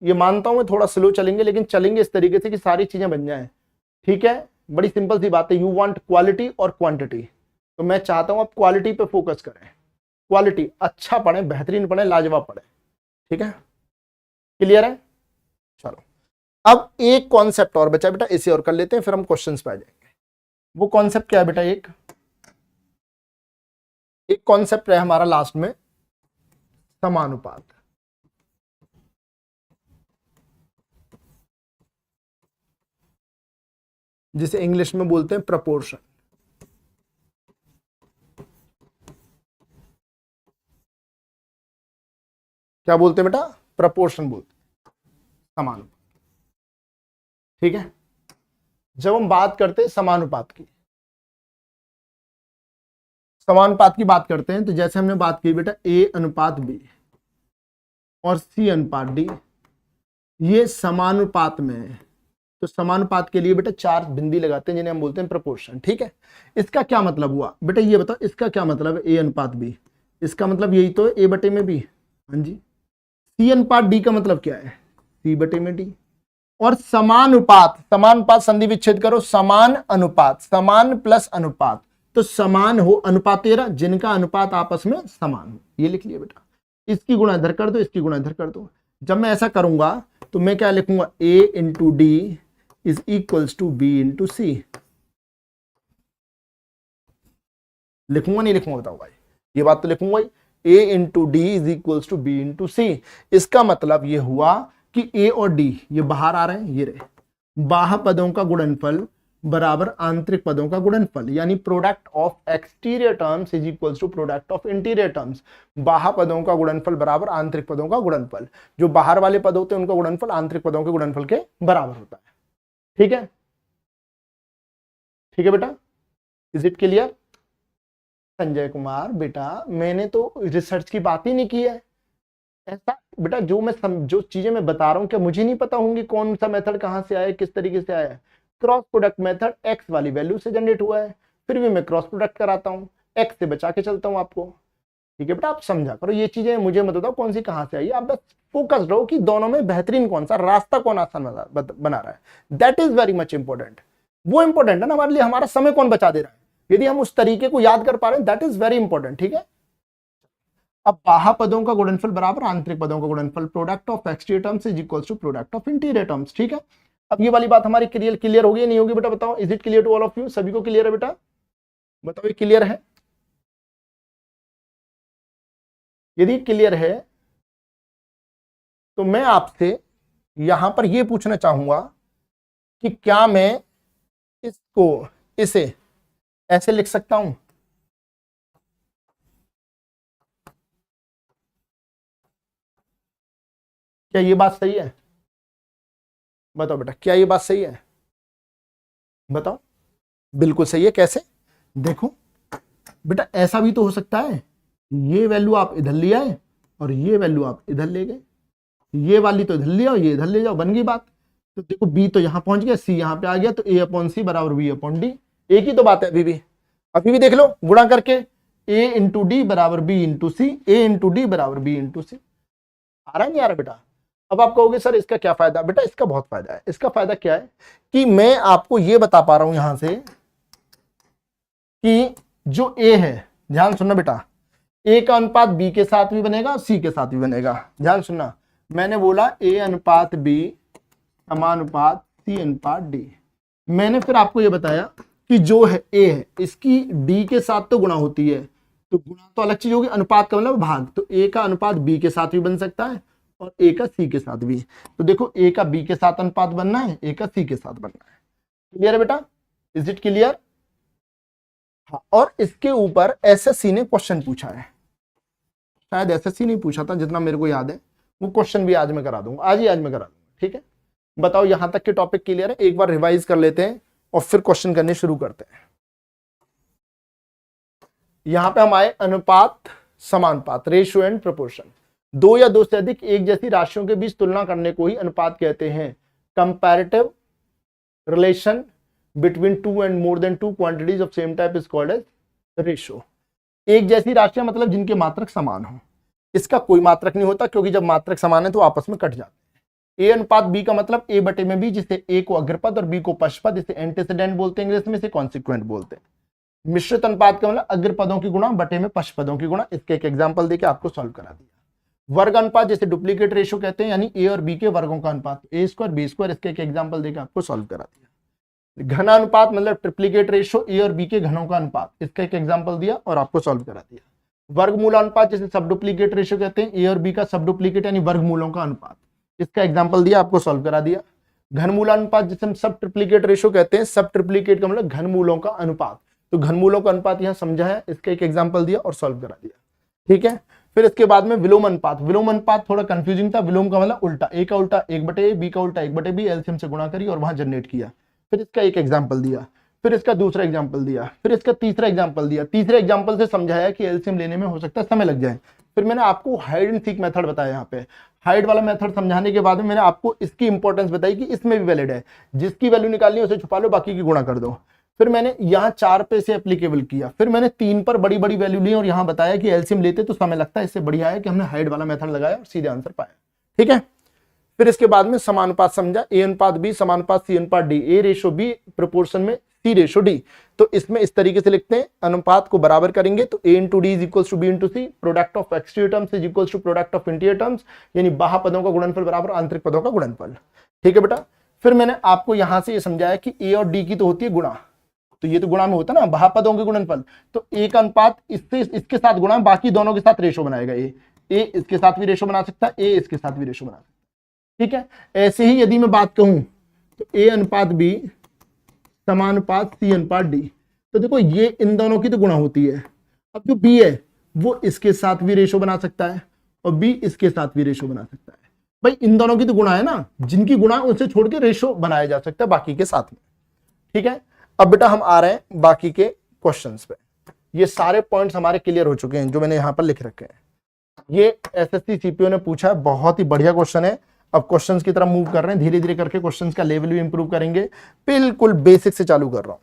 ये मानता हूं मैं थोड़ा स्लो चलेंगे, लेकिन चलेंगे इस तरीके से कि सारी चीजें बन जाएं, ठीक है? बड़ी सिंपल सी बात है, यू वांट क्वालिटी और क्वांटिटी, तो मैं चाहता हूं आप क्वालिटी पे फोकस करें, क्वालिटी अच्छा पढ़े, बेहतरीन पढ़े, लाजवाब पढ़े, ठीक है? क्लियर है? चलो, अब एक कॉन्सेप्ट और बचा बेटा, इसे और कर लेते हैं, फिर हम क्वेश्चंस पे आ जाएंगे। वो कॉन्सेप्ट क्या है बेटा? एक कॉन्सेप्ट है हमारा लास्ट में, समानुपात। जिसे इंग्लिश में बोलते हैं प्रपोर्शन। क्या बोलते हैं बेटा? प्रपोर्शन बोलते हैं, समानुपात, ठीक है? जब हम बात करते हैं समानुपात की, समानुपात की बात करते हैं, तो जैसे हमने बात की बेटा A अनुपात B और C अनुपात D, ये समानुपात में है। तो समानुपात के लिए बेटा 4 बिंदी लगाते हैं, जिन्हें हम बोलते हैं प्रपोर्शन, ठीक है? इसका क्या मतलब हुआ बेटा? ये बताओ, इसका क्या मतलब है? A अनुपात B, इसका मतलब यही तो है, A बटे में B। हाँ जी। C अनुपात D का मतलब क्या है? C बटे में D। और समानुपात, समानुपात संधि विच्छेद करो, समान अनुपात, समान प्लस अनुपात, तो समान हो अनुपात 13, जिनका अनुपात आपस में समान हो, ये लिख लिया बेटा। इसकी गुणा इधर कर दो, इसकी गुणा इधर कर दो। जब मैं ऐसा करूंगा तो मैं क्या लिखूंगा? A into D is equals to B into C। लिखूंगा नहीं लिखूंगा बताओ भाई? ये बात तो लिखूंगा ही, A into D is equals to B into C. इसका मतलब ये हुआ कि A और D ये बाहर आ रहे हैं, ये रहे, बाह्य पदों का गुणनफल बराबर आंतरिक पदों का गुणनफल, यानी product of exterior terms is equals to product of interior terms. बाह्य पदों का गुणनफल बराबर आंतरिक पदों का गुणनफल। जो बाहर वाले पद होते हैं उनका गुणनफल आंतरिक पदों के गुणनफल के बराबर होता है, ठीक है? ठीक है बेटा, is it clear? Sanjay Kumar बेटा, मैंने तो रिसर्च की बात ही नहीं की है। ऐसा बेटा, जो चीजें मैं बता रहा हूं, क्या मुझे नहीं पता होंगी कौन सा मेथड कहां से आया, किस तरीके से आया है? क्रॉस प्रोडक्ट मेथड एक्स वाली वैल्यू से जनरेट हुआ है, फिर भी मैं क्रॉस प्रोडक्ट कराता हूँ, एक्स से बचा के चलता हूँ आपको, ठीक है बेटा? आप समझा करो ये चीजें, मुझे मत बताओ कौन सी कहां से आई, आप बस फोकस रहो कि दोनों में बेहतरीन कौन सा रास्ता, कौन आसान बना रहा है। That is very much important. वो इंपॉर्टेंट है ना हमारे लिए, हमारा समय कौन बचा दे रहा है, यदि हम उस तरीके को याद कर पा रहे हैं, दैट इज वेरी इंपॉर्टेंट, ठीक है? अब बाह्य पदों का गुणनफल बराबर आंतरिक पदों का गुणनफल, product of exterior terms is equals to product of interior terms, ठीक है? अब ये वाली बात हमारी क्लियर होगी नहीं होगी बेटा? बताओ, is it clear to all of you? सभी को क्लियर है बेटा? बताओ ये क्लियर है? यदि क्लियर है तो मैं आपसे यहां पर यह पूछना चाहूंगा कि क्या मैं इसे ऐसे लिख सकता हूं? क्या ये बात सही है? बताओ बेटा, क्या ये बात सही है? बताओ। बिल्कुल सही है। कैसे? देखो बेटा, ऐसा भी तो हो सकता है, ये वैल्यू आप इधर ले आए और ये वैल्यू आप इधर ले गए, ये वाली तो इधर ले आओ, ये इधर ले जाओ, बन गई बात। तो देखो बी तो यहां पहुंच गया, सी यहां पे आ गया, तो ए अपॉन सी बराबर बी अपॉन डी। एक ही तो बात है अभी भी देख लो गुणा करके, ए इंटू डी बराबर बी इंटू सी, ए इंटू डी बराबर बी इंटू सी। आ रहा नहीं आ रहा बेटा? अब आप कहोगे सर इसका क्या फायदा? बेटा इसका बहुत फायदा है। इसका फायदा क्या है कि मैं आपको यह बता पा रहा हूं यहां से कि जो ए है, ध्यान सुनना बेटा, ए का अनुपात बी के साथ भी बनेगा, सी के साथ भी बनेगा। ध्यान सुनना, मैंने बोला ए अनुपात बी समानुपात सी अनुपात डी। मैंने फिर आपको यह बताया कि जो है ए है, इसकी डी के साथ तो गुणा होती है, तो गुणा तो अलग चीज होगी, अनुपात का मतलब भाग, तो ए का अनुपात बी के साथ भी बन सकता है और ए का सी के साथ भी। तो देखो, ए का बी के साथ अनुपात बनना है, ए का सी के साथ बनना है। क्लियर है बेटा? Is it clear? हाँ, और इसके ऊपर एसएससी ने क्वेश्चन पूछा है, शायद एसएससी नहीं पूछा था जितना मेरे को याद है, वो क्वेश्चन भी आज मैं करा दूंगा, आज मैं करा दूंगा, ठीक है? बताओ यहां तक के टॉपिक क्लियर है? एक बार रिवाइज कर लेते हैं और फिर क्वेश्चन करने शुरू करते हैं। यहां पे हम आए अनुपात समानुपात, रेशियो एंड प्रोपोर्शन। दो या दो से अधिक एक जैसी राशियों के बीच तुलना करने को ही अनुपात कहते हैं। Comparative relation between two and more than two quantities of same type is called as ratio. एक जैसी राशियां मतलब जिनके मात्रक समान हो। इसका कोई मात्रक नहीं होता, क्योंकि जब मात्रक समान है तो आपस में कट जाते हैं। ए अनुपात बी का मतलब ए बटे में बी, जिसे ए को अग्रपद और बी को पश्चपद, इसे एंटीसीडेंट बोलते हैं इंग्लिश में, इसे कॉन्सिक्वेंट बोलते हैं। मिश्रित अनुपात का मतलब अग्रपदों की गुणा बटे में पश्चपदों की गुणा। इसके एक एग्जाम्पल देके आपको सॉल्व करा दिया। वर्ग अनुपात जिसे डुप्लीकेट रेशियो कहते हैं, यानी ए और बी के वर्गों का अनुपात, ए स्क्वायर बी स्क्वायर, इसके एक एग्जाम्पल देके आपको सॉल्व करा दिया। घन अनुपात मतलब ट्रिप्लीकेट रेशियो, ए और बी के घनों का अनुपात, इसका एक एग्जांपल दिया और आपको सॉल्व करा दिया। वर्गमूल अनुपात जिसे सब डुप्लीकेट रेशियो कहते हैं, ए और बी का सब डुप्लीकेट यानी वर्गमूलों का अनुपात, इसका एग्जांपल दिया, आपको सॉल्व करा दिया। घनमूल अनुपात जिसे हम सब ट्रिप्लीकेट रेशियो कहते हैं, सब ट्रिप्लीकेट का मतलब घनमूलों का अनुपात, तो घनमूलों का अनुपात यहाँ समझा है, इसका एक एग्जाम्पल दिया और सॉल्व करा दिया। ठीक है, फिर इसके बाद में विलोम अनुपात। विलोम अनुपात थोड़ा कंफ्यूजिंग था। विलोम का मतलब उल्टा, ए का उल्टा 1/a, बी का उल्टा 1/b, एलसीएम से गुणा करी और वहां जनरेट किया। फिर इसका एक एग्जाम्पल दिया, फिर इसका दूसरा एग्जाम्पल दिया, फिर इसका तीसरा एग्जाम्पल दिया। तीसरे एग्जाम्पल से समझाया कि एलसीएम लेने में हो सकता है समय लग जाए। फिर मैंने आपको हाइड एंड सीक मेथड बताया। यहाँ पे हाइड वाला मेथड समझाने के बाद में मैंने आपको इसकी इंपॉर्टेंस बताई कि इसमें भी वैलिड है, जिसकी वैल्यू निकालनी है उसे छुपा लो, बाकी की गुणा कर दो। फिर मैंने यहाँ 4 पे से एप्लीकेबल किया, फिर मैंने 3 पर बड़ी बड़ी वैल्यू ली और यहाँ बताया कि एलसीएम लेते तो समय लगता है, इससे बढ़िया है कि हमने हाइड वाला मेथड लगाया और सीधे आंसर पाया। ठीक है, फिर इसके बाद में समानुपात समझा, ए अनुपात बी समानुपात सी अनुपात डी, ए रेशो बी प्रोपोर्शन में सी रेशो डी। तो इसमें इस तरीके से लिखते हैं, अनुपात को बराबर करेंगे तो A into D is equal to B into C, product of exterior terms is equal to product of interior terms, यानी बाह्य पदों का गुणनफल बराबर आंतरिक पदों का गुणनफल। ठीक है बेटा, फिर मैंने आपको यहां से ये समझाया कि ए और डी की तो होती है गुणा, तो ये तो गुणा में होता है ना, बाह्य पदों के गुणनफल, तो ए का अनुपात इससे इसके साथ गुणा, बाकी दोनों के साथ रेशो बनाएगा। ए इसके साथ भी रेशो बना सकता है, ए इसके साथ भी रेशो बना सकता है। ठीक है, ऐसे ही यदि मैं बात कहूं तो ए अनुपात बी समानुपात सी अनुपात डी, तो देखो ये इन दोनों की तो गुणा होती है। अब जो बी है वो इसके साथ भी रेशो बना सकता है और बी इसके साथ भी रेशो बना सकता है। भाई इन दोनों की तो गुणा है ना, जिनकी गुणा उनसे छोड़ के रेशो बनाया जा सकता है बाकी के साथ में। ठीक है, अब बेटा हम आ रहे हैं बाकी के क्वेश्चंस पे। ये सारे पॉइंट्स हमारे क्लियर हो चुके हैं जो मैंने यहां पर लिख रखे हैं। ये एसएससी सीपीओ ने पूछा है, बहुत ही बढ़िया क्वेश्चन है। अब क्वेश्चंस की तरफ मूव कर रहे हैं, धीरे धीरे करके क्वेश्चंस का लेवल भी इंप्रूव करेंगे। बिल्कुल बेसिक से चालू कर रहा हूं।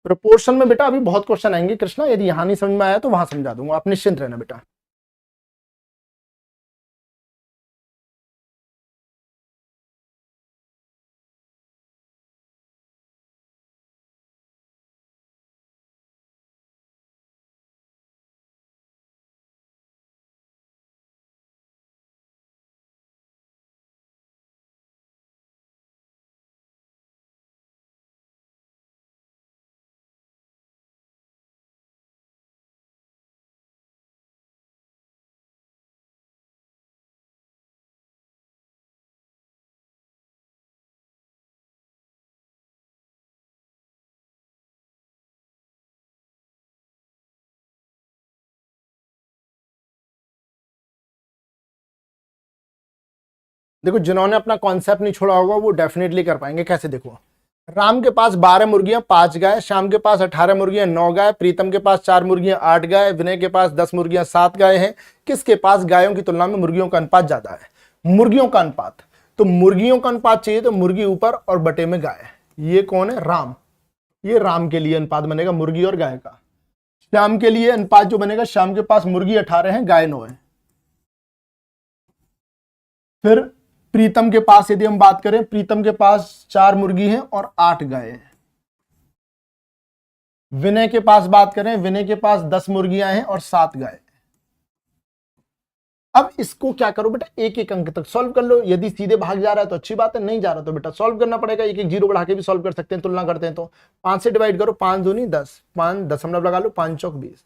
प्रोपोर्शन में बेटा अभी बहुत क्वेश्चन आएंगे कृष्णा, यदि यहां नहीं समझ में आया तो वहां समझा दूंगा, आप निश्चिंत रहना बेटा। देखो जिन्होंने अपना कॉन्सेप्ट नहीं छोड़ा होगा वो डेफिनेटली कर पाएंगे। कैसे, देखो राम के पास 12 मुर्गियां 5 गाय, श्याम के पास 18 मुर्गियां 9 गाय, प्रीतम के पास 4 मुर्गियां 8 गाय, विनय के पास 10 मुर्गियां 7 गाय हैं। किसके पास गायों की तुलना में मुर्गियों का अनुपात ज्यादा है? मुर्गियों का अनुपात, तो मुर्गियों का अनुपात चाहिए तो मुर्गी ऊपर और बटे में गाय। ये कौन है? राम। ये राम के लिए अनुपात बनेगा मुर्गी और गाय का। श्याम के लिए अनुपात जो बनेगा, श्याम के पास मुर्गी 18 है, गाय 9 है। फिर प्रीतम के पास यदि हम बात करें, प्रीतम के पास 4 मुर्गी हैं और 8 गाय हैं। विनय के पास बात करें, विनय के पास 10 मुर्गियां हैं और 7 गाय। अब इसको क्या करो बेटा, एक एक अंक तक सॉल्व कर लो। यदि सीधे भाग जा रहा है तो अच्छी बात है, नहीं जा रहा तो बेटा सॉल्व करना पड़ेगा। एक एक जीरो बढ़ा के भी सॉल्व कर सकते हैं, तुलना करते हैं तो 5 से डिवाइड करो, 5 दूनी 10, 5 दशमलव लगा लो, 5 चौक 20।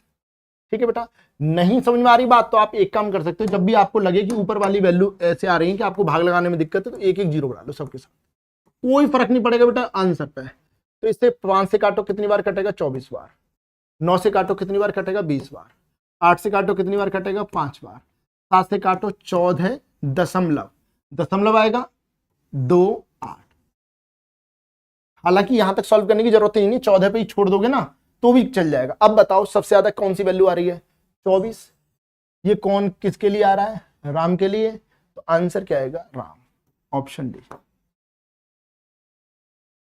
ठीक है बेटा, नहीं समझ में आ रही बात तो आप एक काम कर सकते हो, जब भी आपको लगे कि ऊपर वाली वैल्यू ऐसे आ रही है कि आपको भाग लगाने में दिक्कत है, तो एक एक जीरो बढ़ा लो सबके साथ, कोई फर्क नहीं पड़ेगा बेटा आंसर पे। तो इससे 5 से काटो कितनी बार कटेगा? 24 बार। 9 से काटो कितनी बार कटेगा? 20 बार। 8 से काटो कितनी बार कटेगा? 5 बार। 7 से काटो 14 दशमलव, दशमलव आएगा 28। हालांकि यहां तक सॉल्व करने की जरूरत ही नहीं, 14 पे ही छोड़ दोगे ना तो भी चल जाएगा। अब बताओ सबसे ज्यादा कौन सी वैल्यू आ रही है? 24। ये कौन किसके लिए आ रहा है? राम के लिए। तो आंसर क्या आएगा? Ram, option D.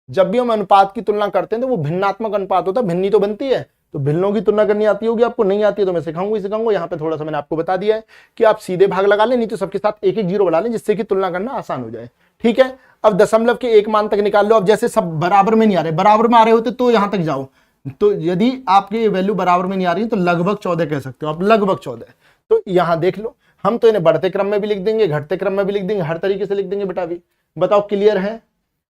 जब भी हम अनुपात की तुलना करते हैं तो वो भिन्नात्मक अनुपात होता है, भिन्नी तो बनती है। तो भिन्नों की तुलना करनी आती होगी आपको, नहीं आती है तो मैं सिखाऊंगा ही सिखाऊंगा। यहाँ पे थोड़ा सा मैंने आपको बता दिया है कि आप सीधे भाग लगा लें, नहीं तो सबके साथ एक एक जीरो बढ़ा लें, जिससे कि तुलना करना आसान हो जाए। ठीक है, अब दशमलव के एक मान तक निकाल लो। अब जैसे सब बराबर में नहीं आ रहे, बराबर में आ रहे होते तो यहां तक जाओ। तो यदि आपकी वैल्यू बराबर में नहीं आ रही है तो लगभग 14 कह सकते हो आप, लगभग 14। तो यहां देख लो, हम तो इन्हें बढ़ते क्रम में भी लिख देंगे, घटते क्रम में भी लिख देंगे, हर तरीके से लिख देंगे बेटा। भी बताओ क्लियर है?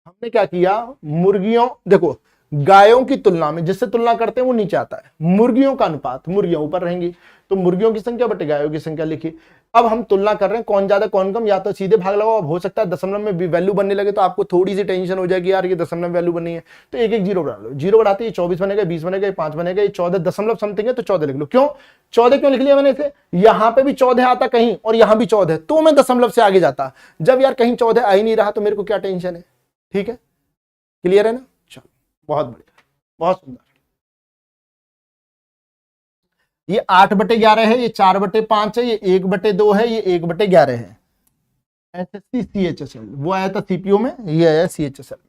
हमने क्या किया, मुर्गियों, देखो गायों की तुलना में जिससे तुलना करते हैं वो नीचे आता है, मुर्गियों का अनुपात, मुर्गियां ऊपर रहेंगी, तो मुर्गियों की संख्या बटे गायों की संख्या लिखी। अब हम तुलना कर रहे हैं कौन ज्यादा कौन कम, या तो सीधे भाग लगाओ। अब हो सकता है दशमलव में भी वैल्यू बनने लगे तो आपको थोड़ी सी टेंशन हो जाएगी, यार ये दशमलव वैल्यू बनी है, तो एक एक जीरो बढ़ा लो। जीरो बढ़ाते ही 24 बनेगा, 20 बनेगा, 5 बनेगा, ये 14 दशमलव समथिंग है तो 14 लिख लो। क्यों 14 क्यों लिख लिया मैंने इसे? यहां पे भी 14 आता कहीं और यहां भी 14 तो मैं दशमलव से आगे जाता। जब यार कहीं 14 आ ही नहीं रहा तो मेरे को क्या टेंशन है। ठीक है, क्लियर है ना? चलो, बहुत बढ़िया, बहुत सुंदर। ये 8/11 है, ये 4/5 है, ये 1/2 है, ये 1/11 है। एसएससी CHSL वो आया था सीपीओ में, ये आया CHSL में।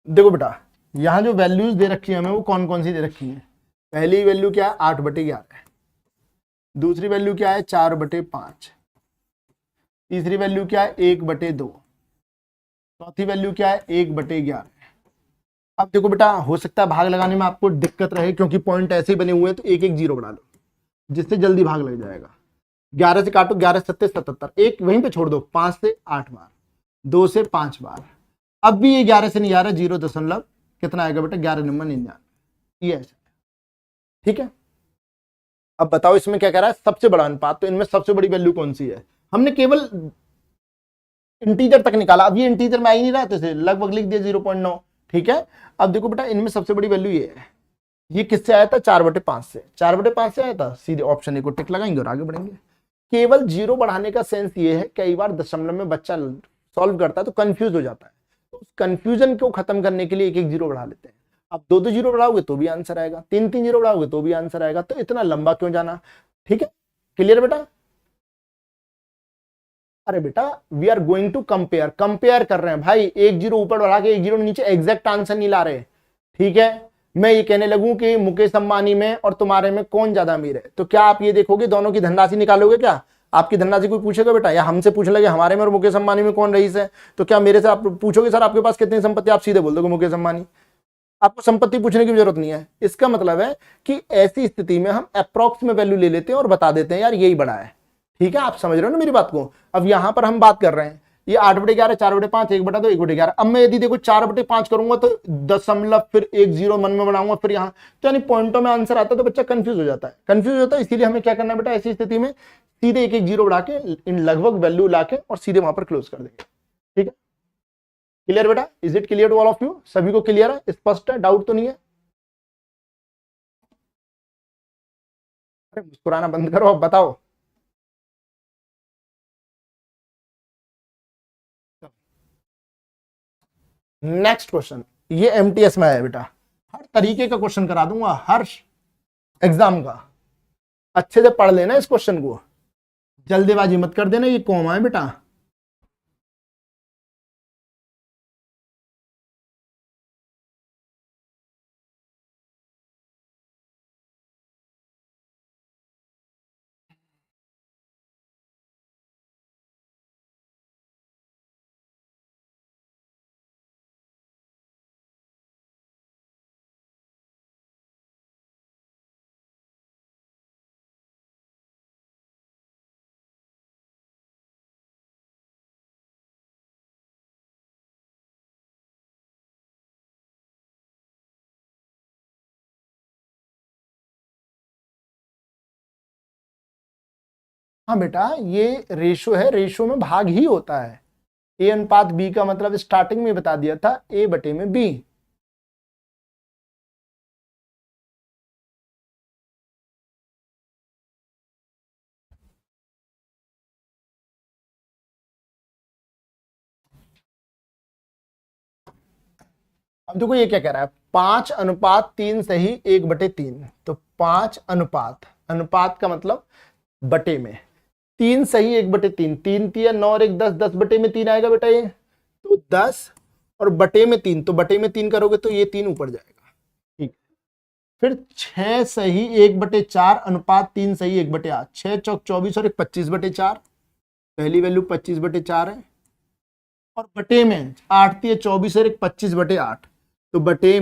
देखो बेटा, यहां जो वैल्यूज दे रखी है हमें वो कौन कौन सी दे रखी है? पहली वैल्यू क्या है? 8/11। दूसरी वैल्यू क्या है? 4/5। तीसरी वैल्यू क्या है? 1/2। चौथी वैल्यू क्या है? 1/11। अब देखो बेटा, हो सकता है भाग लगाने में आपको दिक्कत रहे क्योंकि पॉइंट ऐसे ही बने हुए हैं, तो एक एक जीरो बढ़ा लो जिससे जल्दी भाग लग जाएगा। 11 से काटो, 11 सत्ते 77, एक वहीं पे छोड़ दो, 5 से 8 बार, 2 से 5 बार। अब भी ये 11 से नहीं आ रहा, 0 दशमलव कितना आएगा बेटा? 11 नंबर 99। ये ऐसा, ठीक है। अब बताओ इसमें क्या कह रहा है? सबसे बड़ा अनुपात, तो इनमें सबसे बड़ी वैल्यू कौन सी है? हमने केवल इंटीजर तक निकाला, अब ये इंटीजर में आ ही नहीं रहा, तो इसे लगभग लिख दिया 0.9। ठीक है, अब देखो बेटा इनमें सबसे बड़ी वैल्यू ये है। ये किससे आया था? 4/5 से। 4/5 से आया था, सीधे ऑप्शन ए को टिक लगाएंगे और आगे बढ़ेंगे। केवल जीरो बढ़ाने का सेंस ये है, कई बार दशमलव में बच्चा सॉल्व करता है तो कंफ्यूज हो जाता है, तो उस कंफ्यूजन को खत्म करने के लिए एक एक जीरो बढ़ा लेते हैं। अब दो दो जीरो बढ़ाओगे तो भी आंसर आएगा, तीन तीन जीरो बढ़ाओगे तो भी आंसर आएगा, तो इतना लंबा क्यों जाना? ठीक है, क्लियर बेटा? अरे बेटा, we are going to compare, compare कर रहे हैं भाई, एक जीरो ऊपर बढ़ा के एक जीरो नीचे, एग्जैक्ट आंसर नहीं ला रहे। ठीक है, मैं ये कहने लगूं कि मुकेश अंबानी में और तुम्हारे में कौन ज्यादा अमीर है, तो क्या आप ये देखोगे दोनों की धनराशि निकालोगे? क्या आपकी धनराशि कोई पूछेगा बेटा? या हमसे पूछ लगे हमारे में और मुकेश अंबानी में कौन रईस है, तो क्या मेरे से आप पूछोगे सर आपके पास कितनी संपत्ति? आप सीधे बोल दोगे मुकेश अंबानी। आपको संपत्ति पूछने की जरूरत नहीं है। इसका मतलब है कि ऐसी स्थिति में हम अप्रॉक्स में वैल्यू ले लेते हैं और बता देते हैं यार यही बड़ा है। ठीक है, आप समझ रहे हो ना मेरी बात को? अब यहां पर हम बात कर रहे हैं, ये 8/11, 4/5, 1/2, 1/11। अब मैं यदि देखो 4/5 करूंगा तो दशमलव फिर एक जीरो मन में बनाऊंगा फिर यहां, तो यानी पॉइंटों में आंसर आता है तो बच्चा कंफ्यूज हो जाता है, कंफ्यूज होता है। इसीलिए हमें क्या करना है बेटा, ऐसी स्थिति में सीधे एक एक जीरो बढ़ा के इन लगभग वैल्यू ला के और सीधे वहां पर क्लोज कर देंगे। ठीक है, क्लियर बेटा? Is it clear to all of you? सभी को क्लियर है, स्पष्ट है, डाउट तो नहीं है? अरे मुस्कुराना बंद करो, अब बताओ। नेक्स्ट क्वेश्चन, ये एमटीएस में है बेटा, हर तरीके का क्वेश्चन करा दूंगा, हर एग्जाम का। अच्छे से पढ़ लेना इस क्वेश्चन को, जल्दीबाजी मत कर देना, ये कॉमा है बेटा। हाँ बेटा, ये रेशो है, रेशो में भाग ही होता है। ए अनुपात बी का मतलब स्टार्टिंग में बता दिया था, ए बटे में बी। अब देखो ये क्या कह रहा है, 5:3 सही 1/3। तो 5 अनुपात, अनुपात का मतलब बटे में, 3 सही 1/3, 3 3 9 और 1 10, 10/3 आएगा बेटा ये। तो 10 और बटे में 3, तो बटे में 3 करोगे तो ये 3 ऊपर जाएगा। ठीक। फिर 6 सही 1/4 अनुपात 3 सही 1/8, 6 चौक 24 और 1 25/4, पहली वैल्यू 25/4 है। और बटे में 8 3 24 और 1 25/8, तो बटे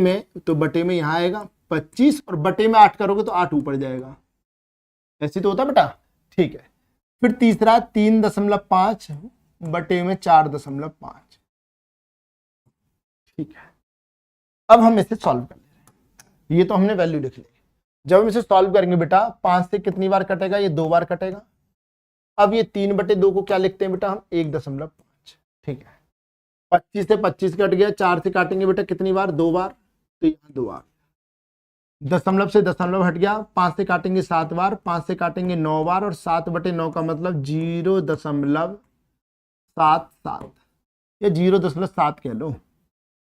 में यहां आएगा 25 और बटे में 8 करोगे तो 8 ऊपर जाएगा। ऐसे तो होता बेटा। ठीक है। फिर तीसरा 3.5 बटे में 4.5। ठीक है। अब हम इसे सॉल्व कर ले, ये तो हमने वैल्यू लिख ली। जब हम इसे सॉल्व करेंगे बेटा, 5 से कितनी बार कटेगा, ये 2 बार कटेगा। अब ये 3/2 को क्या लिखते हैं बेटा हम, 1.5। ठीक है। 25 से 25 कट गया, 4 से काटेंगे बेटा कितनी बार, 2 बार, तो यहाँ 2 बार। दशमलव से दशमलव हट गया, 5 से काटेंगे 7 बार, 5 से काटेंगे 9 बार, और 7/9 का मतलब 0.77 या 0.7 कह लो।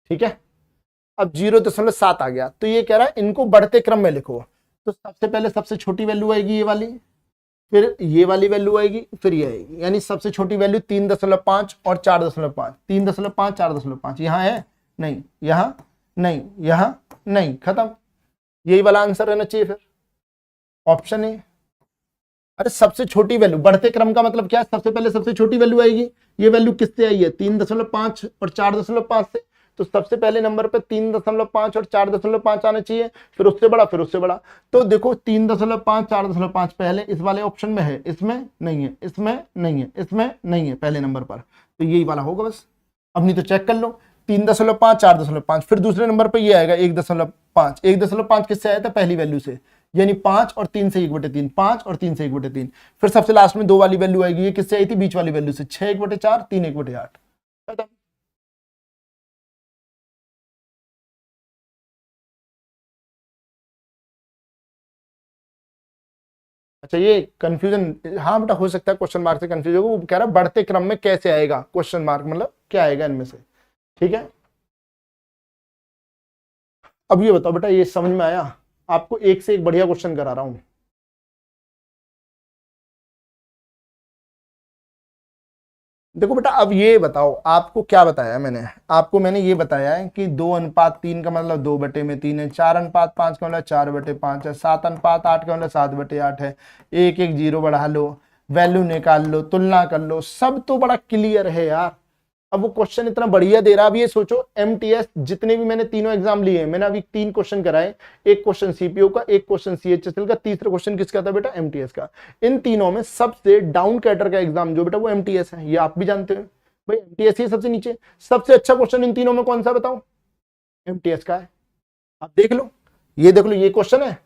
ठीक है। अब 0.7 आ गया, तो ये कह रहा है इनको बढ़ते क्रम में लिखो। तो सबसे पहले सबसे छोटी वैल्यू आएगी ये वाली, फिर ये वाली वैल्यू आएगी, फिर ये आएगी। यानी सबसे छोटी वैल्यू 3.5 और 4.5, 3.5 4.5, यहां है नहीं, यहां नहीं, यहां नहीं, खत्म। यही वाला आंसर रहना चाहिए फिर, ऑप्शन ए। अरे सबसे छोटी वैल्यू, बढ़ते क्रम का मतलब क्या है, सबसे पहले सबसे छोटी वैल्यू आएगी। ये वैल्यू किससे आई है, 3.5 और 4.5 से। तो सबसे पहले नंबर पे 3.5 और 4.5 आना चाहिए, फिर उससे बड़ा, फिर उससे बड़ा। तो देखो 3.5 4.5 पहले इस वाले ऑप्शन में है, इसमें नहीं है, इसमें नहीं है, इसमें नहीं है पहले नंबर पर, तो यही वाला होगा बस। अब नहीं तो चेक कर लो, 3.5 4.5, फिर दूसरे नंबर पर ये आएगा 1.5, 1.5 किससे आया था, पहली वैल्यू से, यानी 5 और 3 से 1/3, 5 और 3 से 1/3। फिर सबसे लास्ट में 2 वाली वैल्यू आएगी, ये किससे आई थी, बीच वाली वैल्यू से, 6 1/4 3 1/8। अच्छा ये कंफ्यूजन, हाँ बेटा हो सकता है क्वेश्चन मार्क से कंफ्यूज होगा, वो कह रहा है बढ़ते क्रम में कैसे आएगा क्वेश्चन मार्क, मतलब क्या आएगा इनमें से। ठीक है। अब ये बताओ बेटा, ये समझ में आया, आपको एक से एक बढ़िया क्वेश्चन करा रहा हूं। देखो बेटा, अब ये बताओ आपको क्या बताया मैंने, आपको मैंने ये बताया है कि 2:3 का मतलब 2/3 है, 4:5 का मतलब 4/5 है, 7:8 का मतलब 7/8 है। एक एक जीरो बढ़ा लो, वैल्यू निकाल लो, तुलना कर लो, सब तो बड़ा क्लियर है यार। अब वो क्वेश्चन इतना बढ़िया दे रहा है। अब ये सोचो, एमटीएस जितने भी मैंने तीनों एग्जाम लिए हैं, मैंने अभी 3 क्वेश्चन कराए, एक क्वेश्चन सीपीओ का, एक क्वेश्चन सीएचएसएल का, तीसरा क्वेश्चन किसका था बेटा, एमटीएस का। इन तीनों में सबसे डाउन कैटर का एग्जाम जो बेटा वो एमटीएस है, ये आप भी जानते हो भाई, एमटीएस ही सबसे नीचे। सबसे अच्छा क्वेश्चन इन तीनों में कौन सा बताओ, एमटीएस का है। आप देख लो, ये देख लो, ये क्वेश्चन है,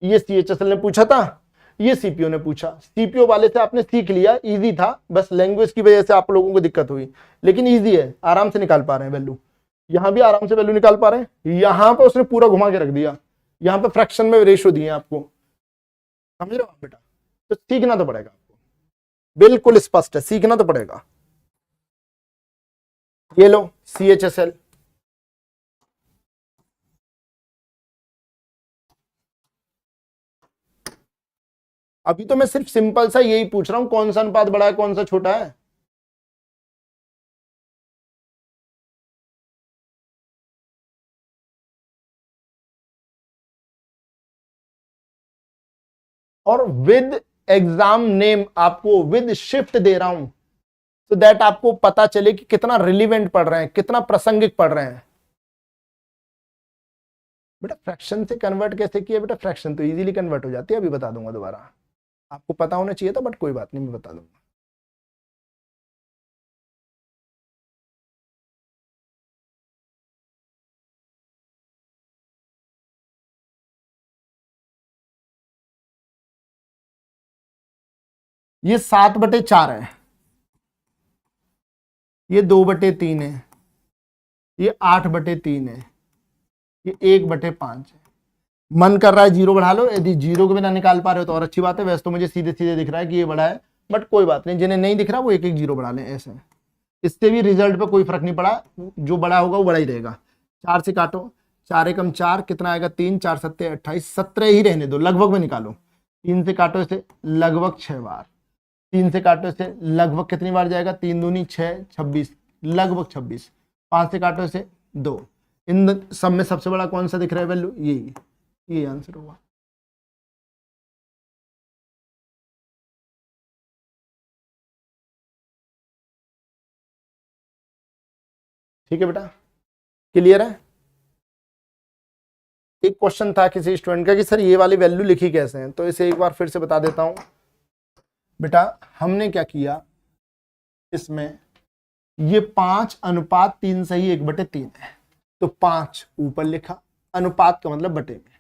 ये सीएचएसएल ने पूछा था, ये सीपीओ ने पूछा। सीपीओ वाले से आपने सीख लिया, इजी था, बस लैंग्वेज की वजह से आप लोगों को दिक्कत हुई, लेकिन इजी है, आराम से निकाल पा रहे हैं वैल्यू। यहां भी आराम से वैल्यू निकाल पा रहे हैं, यहां पे उसने पूरा घुमा के रख दिया, यहां पे फ्रैक्शन में रेशो दिए आपको, समझ रहे हो आप बेटा। तो सीखना तो पड़ेगा आपको, बिल्कुल स्पष्ट है, सीखना तो पड़ेगा। ये लो सीएचएसएल, अभी तो मैं सिर्फ सिंपल सा यही पूछ रहा हूं, कौन सा अनुपात बड़ा है कौन सा छोटा है। और विद एग्जाम नेम आपको विद शिफ्ट दे रहा हूं, तो दैट आपको पता चले कि कितना रिलीवेंट पढ़ रहे हैं, कितना प्रासंगिक पढ़ रहे हैं। बेटा फ्रैक्शन से कन्वर्ट कैसे किया, बेटा फ्रैक्शन तो इजीली कन्वर्ट हो जाती है, अभी बता दूंगा दोबारा, आपको पता होना चाहिए था बट कोई बात नहीं, मैं बता दूंगा। ये 7/4 है, ये 2/3 है, ये 8/3 है, ये 1/5 है। मन कर रहा है जीरो बढ़ा लो, यदि जीरो के बिना निकाल पा रहे हो तो और अच्छी बात है। वैसे तो मुझे सीधे सीधे दिख रहा है कि ये बड़ा है, बट कोई बात नहीं, जिन्हें नहीं दिख रहा वो एक एक जीरो बढ़ा लें ऐसे। इससे भी रिजल्ट पे कोई फर्क नहीं पड़ा, जो बड़ा होगा वो बड़ा ही रहेगा। 4 से काटो, 4 एकम 4 कितना आएगा 3, 4 सत्ते 28, 17 ही रहने दो, लगभग में निकालो। 3 से काटो इसे लगभग 6 बार, 3 से काटो इसे लगभग कितनी बार जाएगा, 3 दूनी 6, 26, लगभग 26। 5 से काटो इसे 2। इन सब में सबसे बड़ा कौन सा दिख रहा है वैल्यू, ये आंसर होगा। ठीक है बेटा, क्लियर है। एक क्वेश्चन था किसी स्टूडेंट का कि सर ये वाली वैल्यू लिखी कैसे है, तो इसे एक बार फिर से बता देता हूं बेटा। हमने क्या किया, इसमें ये 5:3 सही 1/3 है, तो 5 ऊपर लिखा, अनुपात का मतलब बटे में,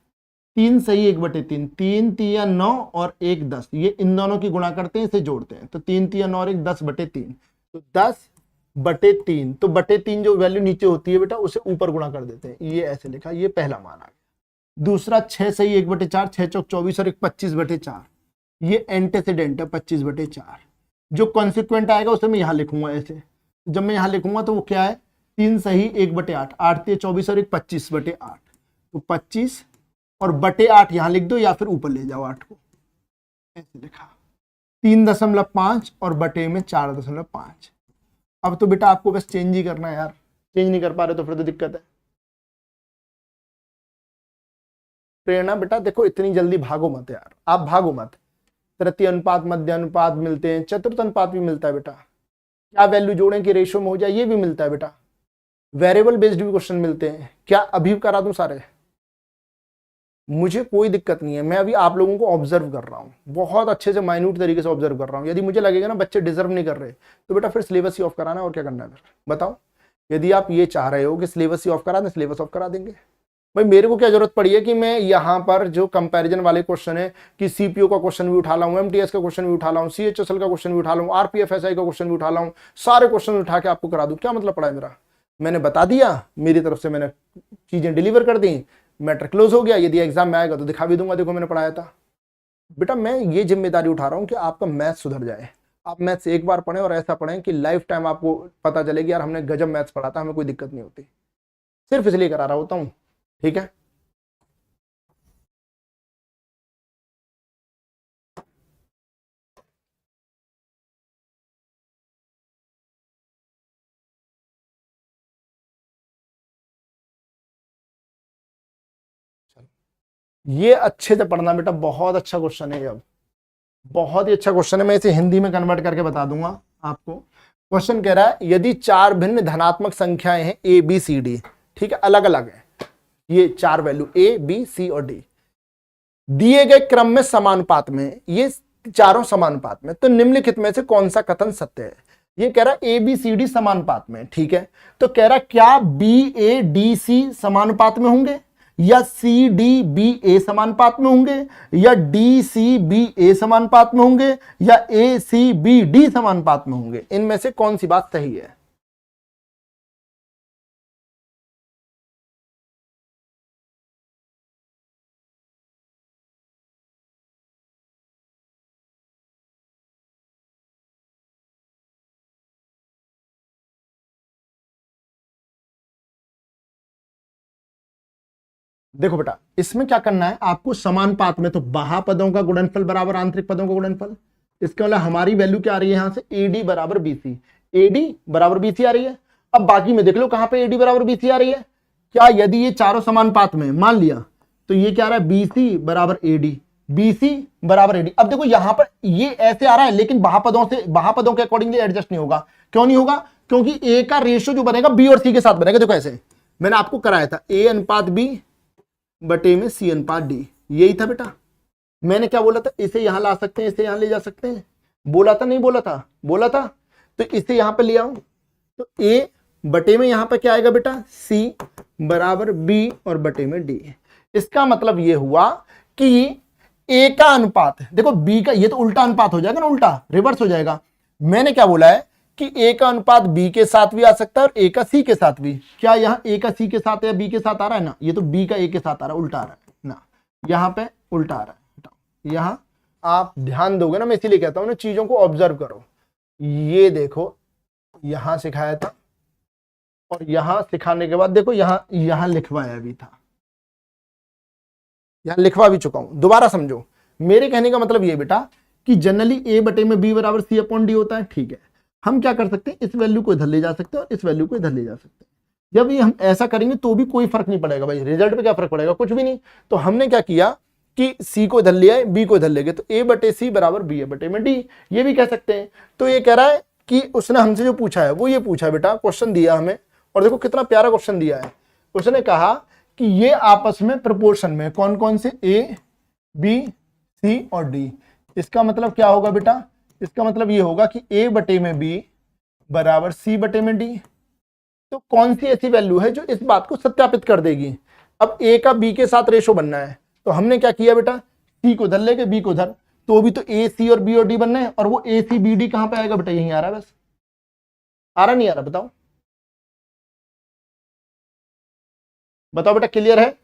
3 सही 1/3, 3 तिया 9 और 1 10, ये इन दोनों की गुणा करते हैं, इसे जोड़ते हैं, तो 3 तिया 9 और 1 10/3, तो 10/3। तो बटे 3 जो वैल्यू नीचे होती है बेटा उसे ऊपर गुणा कर देते हैं, ये ऐसे लिखा, ये पहला मान आ गया। दूसरा 6 सही 1/4, 6 चौक 24 और 1 25/4, ये एंटेसिडेंट है 25/4। जो कॉन्सिक्वेंट आएगा उसे मैं यहां लिखूंगा ऐसे, जब मैं यहां लिखूंगा तो वो क्या है, 3 सही 1/8, 8 तिया 24 और 1 25/8, तो 25 और बटे 8 यहां लिख दो या फिर ऊपर ले जाओ 8 को, ऐसे लिखा। 3.5 और बटे में 4.5। अब तो बेटा आपको बस चेंज ही करना है यार, चेंज नहीं कर पा रहे तो फिर तो दिक्कत है। प्रेरणा बेटा देखो इतनी जल्दी भागो मत यार, आप भागो मत। तृतीय अनुपात, मध्य अनुपात मिलते हैं, चतुर्थ अनुपात भी मिलता है बेटा, क्या वैल्यू जोड़ें कि रेशियो में हो जाए ये भी मिलता है बेटा, वेरिएबल बेस्ड भी क्वेश्चन मिलते हैं। क्या अभी करा दूं सारे, मुझे कोई दिक्कत नहीं है, मैं अभी आप लोगों को ऑब्जर्व कर रहा हूँ, बहुत अच्छे से माइन्यूट तरीके से ऑब्जर्व कर रहा हूँ। यदि मुझे लगेगा ना बच्चे डिजर्व नहीं कर रहे तो बेटा फिर सिलेबस ही ऑफ कराना है, और क्या करना है फिर बताओ। यदि आप ये चाह रहे हो कि सिलेबस ही ऑफ करा दें, सिलेबस ऑफ करा देंगे। भाई मेरे को क्या जरूरत पड़ी है कि मैं यहाँ पर जो कंपैरिजन वाले क्वेश्चन है कि सीपीओ का क्वेश्चन भी उठा लाऊं, एमटीएस का क्वेश्चन भी उठा लाऊं, सीएचएसएल का क्वेश्चन भी उठा लाऊं, आरपीएफएसआई का क्वेश्चन भी उठा लाऊं, सारे क्वेश्चन उठा के आपको करा दूं, क्या मतलब पड़ा है मेरा। मैंने बता दिया, मेरी तरफ से मैंने चीजें डिलीवर कर दी, मैटर क्लोज हो गया। यदि एग्जाम में आएगा तो दिखा भी दूंगा, देखो मैंने पढ़ाया था। बेटा मैं ये जिम्मेदारी उठा रहा हूँ कि आपका मैथ सुधर जाए, आप मैथ्स एक बार पढ़ें और ऐसा पढ़ें कि लाइफ टाइम आपको पता चलेगी यार हमने गजब मैथ्स पढ़ा था, हमें कोई दिक्कत नहीं होती। सिर्फ इसलिए करा रहा होता हूँ, ठीक है। ये अच्छे से पढ़ना बेटा, बहुत अच्छा क्वेश्चन है, अब बहुत ही अच्छा क्वेश्चन है। मैं इसे हिंदी में कन्वर्ट करके बता दूंगा आपको। क्वेश्चन कह रहा है यदि 4 भिन्न धनात्मक संख्याएं हैं ए बी सी डी, ठीक है, अलग अलग है ये 4 वैल्यू ए बी सी और डी, दिए गए क्रम में समानुपात में, ये चारों समानुपात में, तो निम्नलिखित में से कौन सा कथन सत्य है। ये कह रहा है ए बी सी डी समानुपात में, ठीक है, तो कह रहा क्या बी ए डी सी समानुपात में होंगे, या सी डी बी ए समानुपात में होंगे, या डी सी बी ए समानुपात में होंगे, या ए सी बी डी समानुपात में होंगे, इनमें से कौन सी बात सही है। देखो बेटा इसमें क्या करना है आपको, समानुपात में तो बाह्य पदों का गुणनफल बराबर आंतरिक पदों का गुणनफल। इसके मतलब हमारी वैल्यू क्या आ रही है यहां से, एडी बराबर बीसी, एडी बराबर बीसी आ रही है। अब बाकी में देख लो कहां पे एडी बराबर बीसी आ रही है। क्या यदि ये चारों समानुपात में मान लिया तो ये क्या आ रहा है, बीसी बराबर एडी, बीसी बराबर एडी। अब देखो यहां पर ये ऐसे आ रहा है, लेकिन बाह्य पदों के अकॉर्डिंगली एडजस्ट नहीं होगा। क्यों नहीं होगा, क्योंकि ए का रेशियो जो बनेगा बी और सी के साथ बनेगा। देखो ऐसे मैंने आपको कराया था, ए अनुपात बी बटे में सी अनुपात डी, यही था बेटा। मैंने क्या बोला था, इसे यहां ला सकते हैं, इसे यहां ले जा सकते हैं, बोला था नहीं बोला था, बोला था। तो इसे यहां पे ले आओ, तो ए बटे में यहां पे क्या आएगा बेटा, सी बराबर बी और बटे में डी। इसका मतलब ये हुआ कि ए का अनुपात है, देखो बी का, ये तो उल्टा अनुपात हो जाएगा ना, उल्टा रिवर्स हो जाएगा। मैंने क्या बोला है कि ए का अनुपात बी के साथ भी आ सकता है और ए का सी के साथ भी। क्या यहाँ ए का सी के साथ या बी के साथ आ रहा है ना, ये तो बी का ए के साथ आ रहा है, उल्टा आ रहा है ना, यहाँ पे उल्टा आ रहा है। यहाँ आप ध्यान दोगे ना, मैं इसीलिए कहता हूं ना, चीजों को ऑब्जर्व करो। ये देखो यहां सिखाया था और यहां सिखाने के बाद देखो यहां लिखवाया भी था, यहां लिखवा भी चुका हूं, दोबारा समझो। मेरे कहने का मतलब ये बेटा कि जनरली ए बटे में बी बराबर सी अपॉन डी होता है, ठीक है। हम क्या कर सकते हैं, इस वैल्यू को इधर ले जा सकते हैं और इस वैल्यू को इधर ले जा सकते हैं। जब ये हम ऐसा करेंगे तो भी कोई फर्क नहीं पड़ेगा भाई, रिजल्ट पे क्या फर्क पड़ेगा, कुछ भी नहीं। तो हमने क्या किया कि सी को इधर ले आए, बी को इधर ले गए, तो ए बटे सी बराबर बी ए बटे में डी, ये भी कह सकते हैं। तो ये कह रहा है कि उसने हमसे जो पूछा है वो ये पूछा है बेटा, क्वेश्चन दिया हमें, और देखो कितना प्यारा क्वेश्चन दिया है। उसने कहा कि ये आपस में प्रोपोर्शन में कौन कौन से, ए बी सी और डी। इसका मतलब क्या होगा बेटा, इसका मतलब ये होगा कि ए बटे में बी बराबर सी बटे में डी। तो कौन सी ऐसी वैल्यू है जो इस बात को सत्यापित कर देगी। अब ए का बी के साथ रेशो बनना है, तो हमने क्या किया बेटा, सी को इधर लेके बी को इधर, तो भी तो ए सी और बी और डी बनना है, और वो ए सी बी डी कहां पे आएगा बेटा, यहीं आ रहा है, बस आ रहा नहीं आ रहा, बताओ बताओ बेटा, क्लियर है,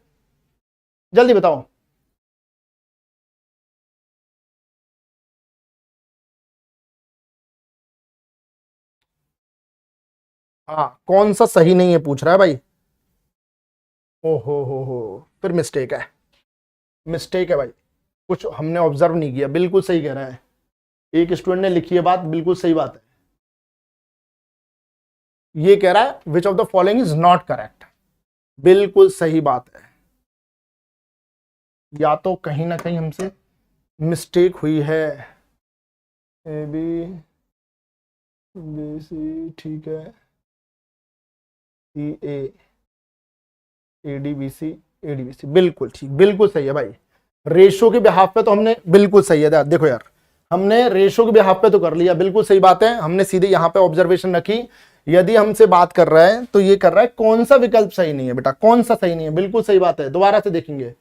जल्दी बताओ। हाँ, कौन सा सही नहीं है पूछ रहा है भाई। हो फिर मिस्टेक है, मिस्टेक है भाई, कुछ हमने ऑब्जर्व नहीं किया। बिल्कुल सही कह रहा है, एक स्टूडेंट ने लिखी है बात, बिल्कुल सही बात है। ये कह रहा है which of the following is not correct, बिल्कुल सही बात है। या तो कहीं ना कहीं हमसे मिस्टेक हुई है। ए बी बी सी, ठीक है, C A D B C, A D B C, बिल्कुल ठीक, बिल्कुल सही है भाई। रेशो के बिहाफ पे तो हमने, बिल्कुल सही है, देखो यार हमने रेशो के बिहाफ पे तो कर लिया, बिल्कुल सही बात है। हमने सीधे यहाँ पे ऑब्जर्वेशन रखी, यदि हमसे बात कर रहा है तो ये कर रहा है कौन सा विकल्प सही नहीं है बेटा, कौन सा सही नहीं है, बिल्कुल सही बात है। दोबारा से देखेंगे,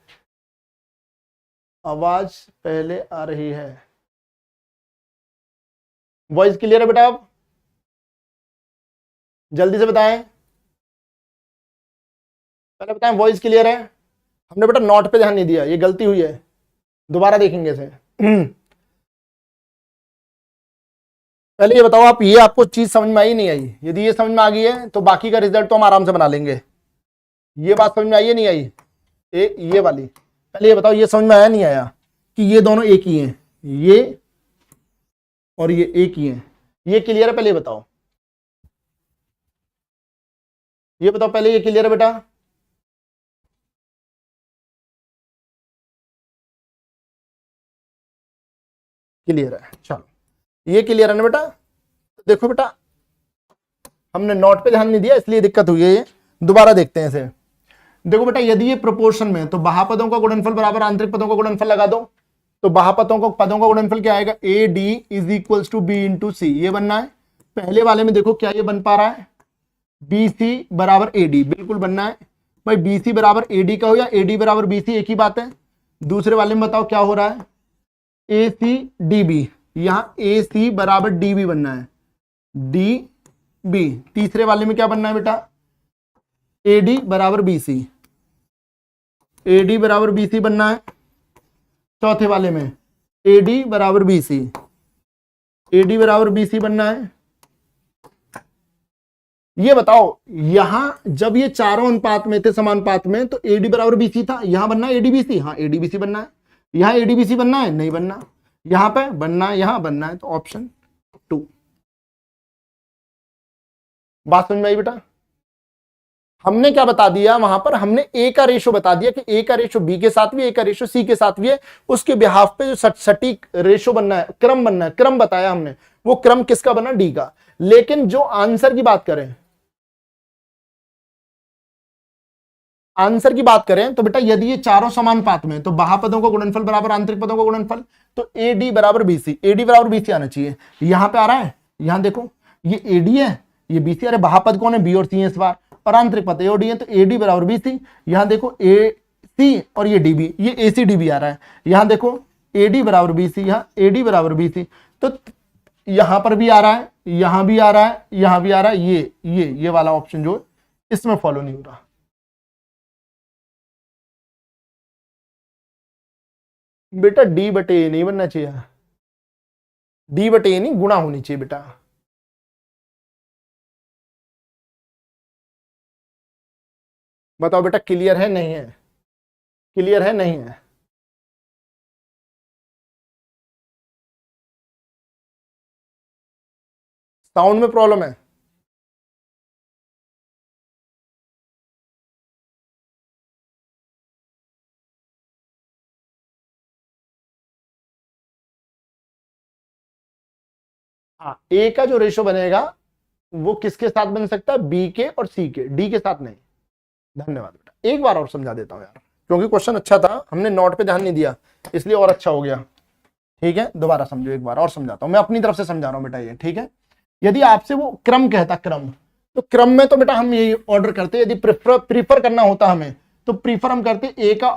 आवाज पहले आ रही है, वॉइस क्लियर है बेटा, आप जल्दी से बताएं, पहले बताएं वॉइस क्लियर है। हमने बेटा नोट पे ध्यान नहीं दिया, ये गलती हुई है, दोबारा देखेंगे इसे। पहले ये बताओ आप, ये आपको चीज समझ में आई नहीं आई? यदि ये समझ में आ गई है तो बाकी का रिजल्ट तो हम आराम से बना लेंगे। ये बात समझ में आई है नहीं आई? ये वाली पहले ये बताओ, ये समझ में आया नहीं आया कि ये दोनों एक ही हैं, ये और ये एक ही हैं, ये क्लियर है? पहले ये बताओ, ये बताओ पहले, ये क्लियर है बेटा? क्लियर है, चलो ये क्लियर है ना बेटा? देखो बेटा हमने नोट पे ध्यान नहीं दिया इसलिए दिक्कत हुई है, ये दोबारा देखते हैं इसे। देखो बेटा यदि ये प्रोपोर्शन में, तो बाह्यपदों का गुणनफल बराबर आंतरिक पदों का गुणनफल लगा दो, तो बाह्यपदों का गुणनफल क्या आएगा, A D is equal to B into C, ये बनना है। पहले वाले में देखो क्या ये बन पा रहा है, बी सी बराबर ए डी, बिल्कुल बनना है भाई, बी सी बराबर ए डी का हो या ए डी बराबर बी सी, एक ही बात है। दूसरे वाले में बताओ क्या हो रहा है, ए सी डी बी, यहां ए सी बराबर डी बी बनना है, डी बी। तीसरे वाले में क्या बनना है बेटा, ए डी बराबर बी सी, ए डी बराबर बी सी बनना है। चौथे वाले में ए डी बराबर बी सी, ए डी बराबर बी सी बनना है। ये बताओ यहां जब ये चारों अनुपात में थे, समानुपात में, तो ए डी बराबर बी सी था, यहां बनना है ए डी बी सी, हाँ ए डी बी सी बनना है। यहां ए डी बी सी बनना है, नहीं बनना, यहां पे बनना है, यहां बनना है, तो ऑप्शन 2। बात समझ में आई बेटा? हमने क्या बता दिया वहां पर, हमने ए का रेशो बता दिया कि ए का रेशो बी के साथ भी, ए का रेशो सी के साथ भी है। उसके बिहाफ पे जो सटीक रेशो बनना है, क्रम बनना है, क्रम बताया हमने, वो क्रम किसका बना, डी का। लेकिन जो आंसर की बात करें, आंसर की बात करें तो बेटा यदि ये चारों समानुपात में, तो बाह्यपदों का गुणनफल बराबर आंतरिक पदों का गुणनफल, तो ए डी बराबर बी सी, ए डी बराबर बी सी आना चाहिए। यहां पे आ रहा है, यहां देखो ये ए डी है, ये बी सी, अरे बाह्यपद कौन है, बी और सी है इस बार, और आंतरिक पद ए और डी है, तो ए डी बराबर बी सी। यहां देखो ए सी और ये डी बी, ये ए सी डी बी आ रहा है। यहां देखो AD बराबर BC, यहाँ AD बराबर BC, तो यहां पर भी आ रहा है, यहां भी आ रहा है, यहां भी आ रहा है, ये वाला ऑप्शन जो इसमें फॉलो नहीं हो रहा। बेटा D बटे A नहीं बनना चाहिए, D बटे A नहीं, गुणा होनी चाहिए बेटा। बताओ बेटा क्लियर है नहीं है, क्लियर है नहीं है? साउंड में प्रॉब्लम है? हाँ, ए का जो रेशो बनेगा वो किसके साथ बन सकता है? बी के और सी के, डी के साथ नहीं। धन्यवाद बेटा, एक बार और समझा देता हूं यार, क्योंकि क्वेश्चन अच्छा था, हमने नोट पे ध्यान नहीं दिया इसलिए और अच्छा हो गया। ठीक है, दोबारा समझो, एक बार और समझाता हूं, मैं अपनी तरफ से समझा रहा हूं बेटा ये। ठीक है, यदि आपसे वो क्रम कहता, क्रम, तो क्रम में तो बेटा हम यही ऑर्डर करते, यदि प्रीफर करना होता हमें तो प्रीफर हम करते ए का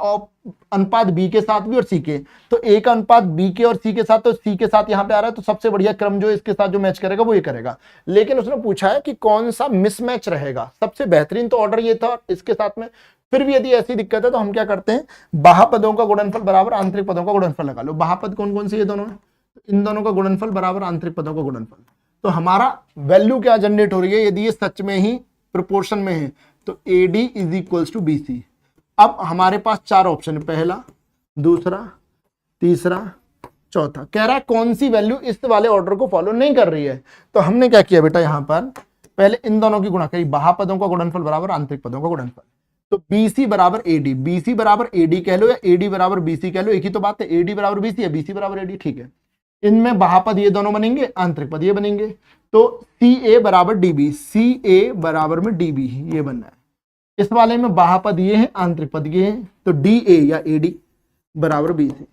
अनुपात बी के साथ भी और सी के, तो ए का अनुपात बी के और सी के साथ, तो सी के साथ यहां पे आ रहा है, तो सबसे बढ़िया क्रम जो इसके साथ जो मैच करेगा वो ये करेगा। लेकिन उसने पूछा है कि कौन सा मिसमैच रहेगा, सबसे बेहतरीन तो ऑर्डर ये था इसके साथ में। फिर भी यदि ऐसी दिक्कत है तो हम क्या करते हैं, बाह्य का गुणनफल बराबर आंतरिक पदों का गुणनफल लगा लो। बाह्य कौन कौन से ये दोनों है, इन दोनों का गुणनफल बराबर आंतरिक पदों का गुणनफल। तो हमारा वैल्यू क्या जनरेट हो रही है, यदि ये सच में ही प्रोपोर्शन में है तो AD is equals to BC। अब हमारे पास चार ऑप्शन है, पहला, दूसरा, तीसरा, चौथा। कह रहा है कौन सी वैल्यू इस वाले ऑर्डर को फॉलो नहीं कर रही है, तो हमने क्या किया बेटा, यहां पर पहले इन दोनों की गुणा करी, बाह्य पदों का गुणनफल बराबर आंतरिक पदों का गुणनफल। तो BC बराबर AD, BC बराबर AD कह लो या AD बराबर BC कह लो, एक ही तो बात है, AD बराबर BC या BC बराबर AD। ठीक है, इनमें बाह्यपद ये दोनों बनेंगे, आंतरिक पद ये बनेंगे, तो CA बराबर DB, CA बराबर में DB ये बनना है। इस वाले में बाह्यपद ये है, आंतरिक पद ये है, तो DA या AD बराबर BC।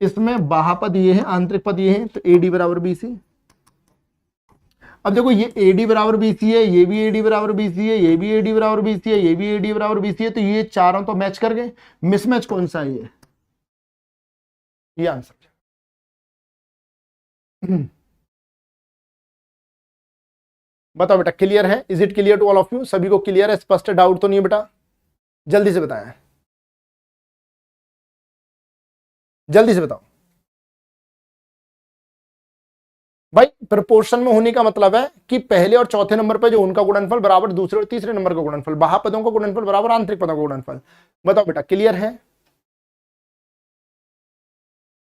इसमें बाह्यपद ये है, आंतरिक पद ये है, तो AD बराबर BC। अब देखो ये AD बराबर BC है, ये भी AD बराबर BC है, ये भी AD बराबर BC है, ये भी AD बराबर BC है, तो ये चारों तो मैच कर गए। मिसमैच कौन सा है? ये आंसर। बताओ बेटा क्लियर है? Is it clear to all of you? सभी को क्लियर है, स्पष्ट, डाउट तो नहीं है बेटा? जल्दी से बताएं, जल्दी से बताओ भाई। प्रपोर्शन में होने का मतलब है कि पहले और चौथे नंबर पे जो उनका गुणनफल बराबर दूसरे और तीसरे नंबर का गुणनफल, बाह्य पदों का गुणनफल बराबर आंतरिक पदों का गुणनफल। बताओ बेटा क्लियर है?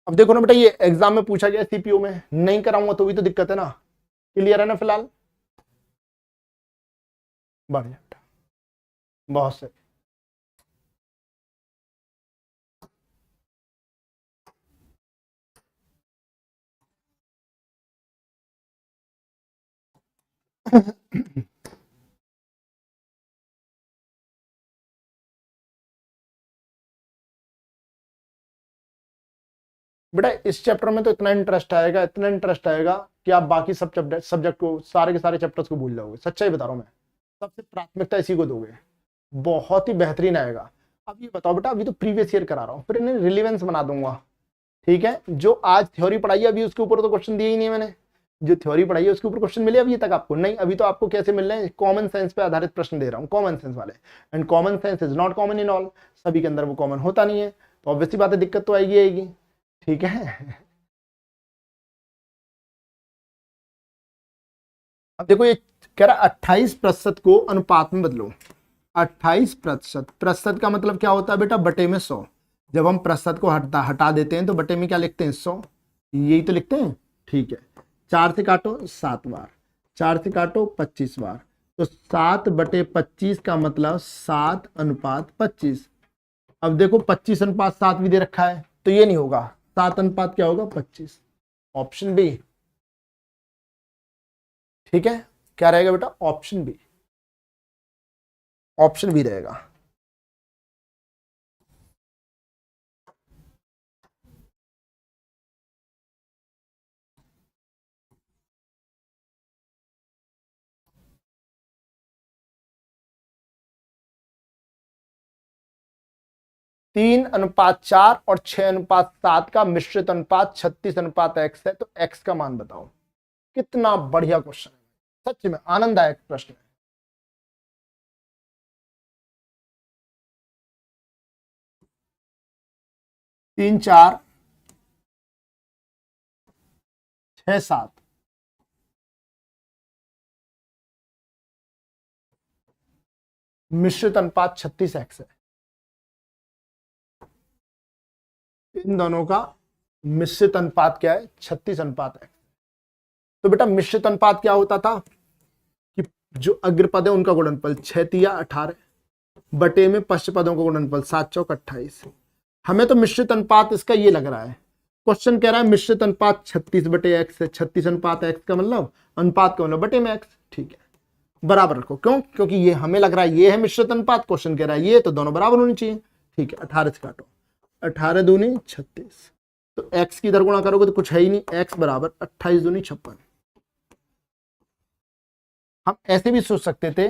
अब देखो ना बेटा, ये एग्जाम में पूछा गया, सीपीओ में नहीं कराऊंगा तो भी तो दिक्कत है ना। क्लियर है ना फिलहाल? बढ़िया बेटा, बहुत सही। बेटा इस चैप्टर में तो इतना इंटरेस्ट आएगा, इतना इंटरेस्ट आएगा कि आप बाकी सब सब्जेक्ट को, सारे के सारे चैप्टर्स को भूल जाओगे। सच्चाई बता रहा हूं मैं, सबसे प्राथमिकता इसी को दोगे, बहुत ही बेहतरीन आएगा। अब ये बताओ बेटा, अभी तो प्रीवियस ईयर करा रहा हूँ, फिर इन्हें रिलेवेंस बना दूंगा। ठीक है, जो आज थ्योरी पढ़ाई है अभी उसके ऊपर तो क्वेश्चन दिए ही नहीं मैंने। जो थ्योरी पढ़ाई है उसके ऊपर क्वेश्चन मिले अभी तक आपको नहीं? अभी तो आपको कैसे मिल रहे हैं, कॉमन सेंस पे आधारित प्रश्न दे रहा हूँ, कॉमन सेंस वाले। And common sense is not common in all, सभी के अंदर वो कॉमन होता नहीं है, तो ऑब्वियसली बात है, दिक्कत तो आएगी आएगी। ठीक है, अब देखो ये कह रहा 28% को अनुपात में बदलो। 28%, प्रतिशत का मतलब क्या होता है बेटा, बटे में 100। जब हम प्रतिशत को हटा देते हैं तो बटे में क्या लिखते हैं, 100, यही तो लिखते हैं। ठीक है, 4 से काटो 7 बार, 4 से काटो 25 बार, तो 7/25 का मतलब 7/25। अब देखो 25/7 भी दे रखा है, तो ये नहीं होगा, 7 अनुपात क्या होगा, 25। Option B. ठीक है, क्या रहेगा बेटा, ऑप्शन बी, ऑप्शन बी रहेगा। 3:4 और 6:7 का मिश्रित अनुपात 36:x है, तो x का मान बताओ। कितना बढ़िया क्वेश्चन है, सच में आनंददायक प्रश्न है। 3, 4, 6, 7 मिश्रित अनुपात 36x है। इन दोनों का मिश्रित अनुपात क्या है? 36:x। तो बेटा मिश्रित अनुपात क्या होता था कि जो अग्रपद है उनका गुणनफल 6×3 = 18 बटे में पश्च पदों का गुणनफल 7×4 = 28। हमें तो मिश्रित अनुपात इसका ये लग रहा है, क्वेश्चन कह रहा है मिश्रित अनुपात 36/x है। 36:x का मतलब अनुपात का मतलब बटे में x, ठीक है, बराबर रखो। क्यों? क्योंकि ये हमें लग रहा है ये है मिश्रित अनुपात, क्वेश्चन कह रहा है ये, तो दोनों बराबर होनी चाहिए, ठीक है। 18 से काटो, 18 दूनी 36, तो x की इधर गुणा करोगे तो कुछ है ही नहीं, x बराबर 28 दूनी 56। हम ऐसे भी सोच सकते थे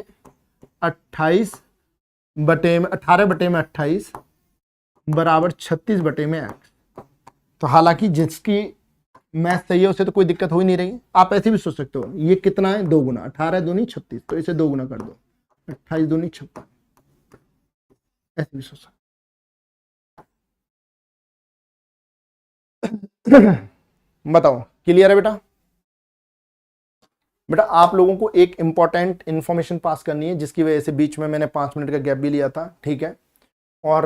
18 बटे में 28 बराबर 36 बटे में x। तो हालांकि जिसकी मैथ सही है उसे तो कोई दिक्कत हो ही नहीं रही, आप ऐसे भी सोच सकते हो ये कितना है 2 गुना, 18 दूनी 36, तो इसे 2 गुना कर दो, 28 दूनी 56, ऐसे भी सोच सकते। बताओ क्लियर है बेटा? बेटा आप लोगों को एक इंपॉर्टेंट इंफॉर्मेशन पास करनी है, जिसकी वजह से बीच में मैंने 5 मिनट का गैप भी लिया था, ठीक है। और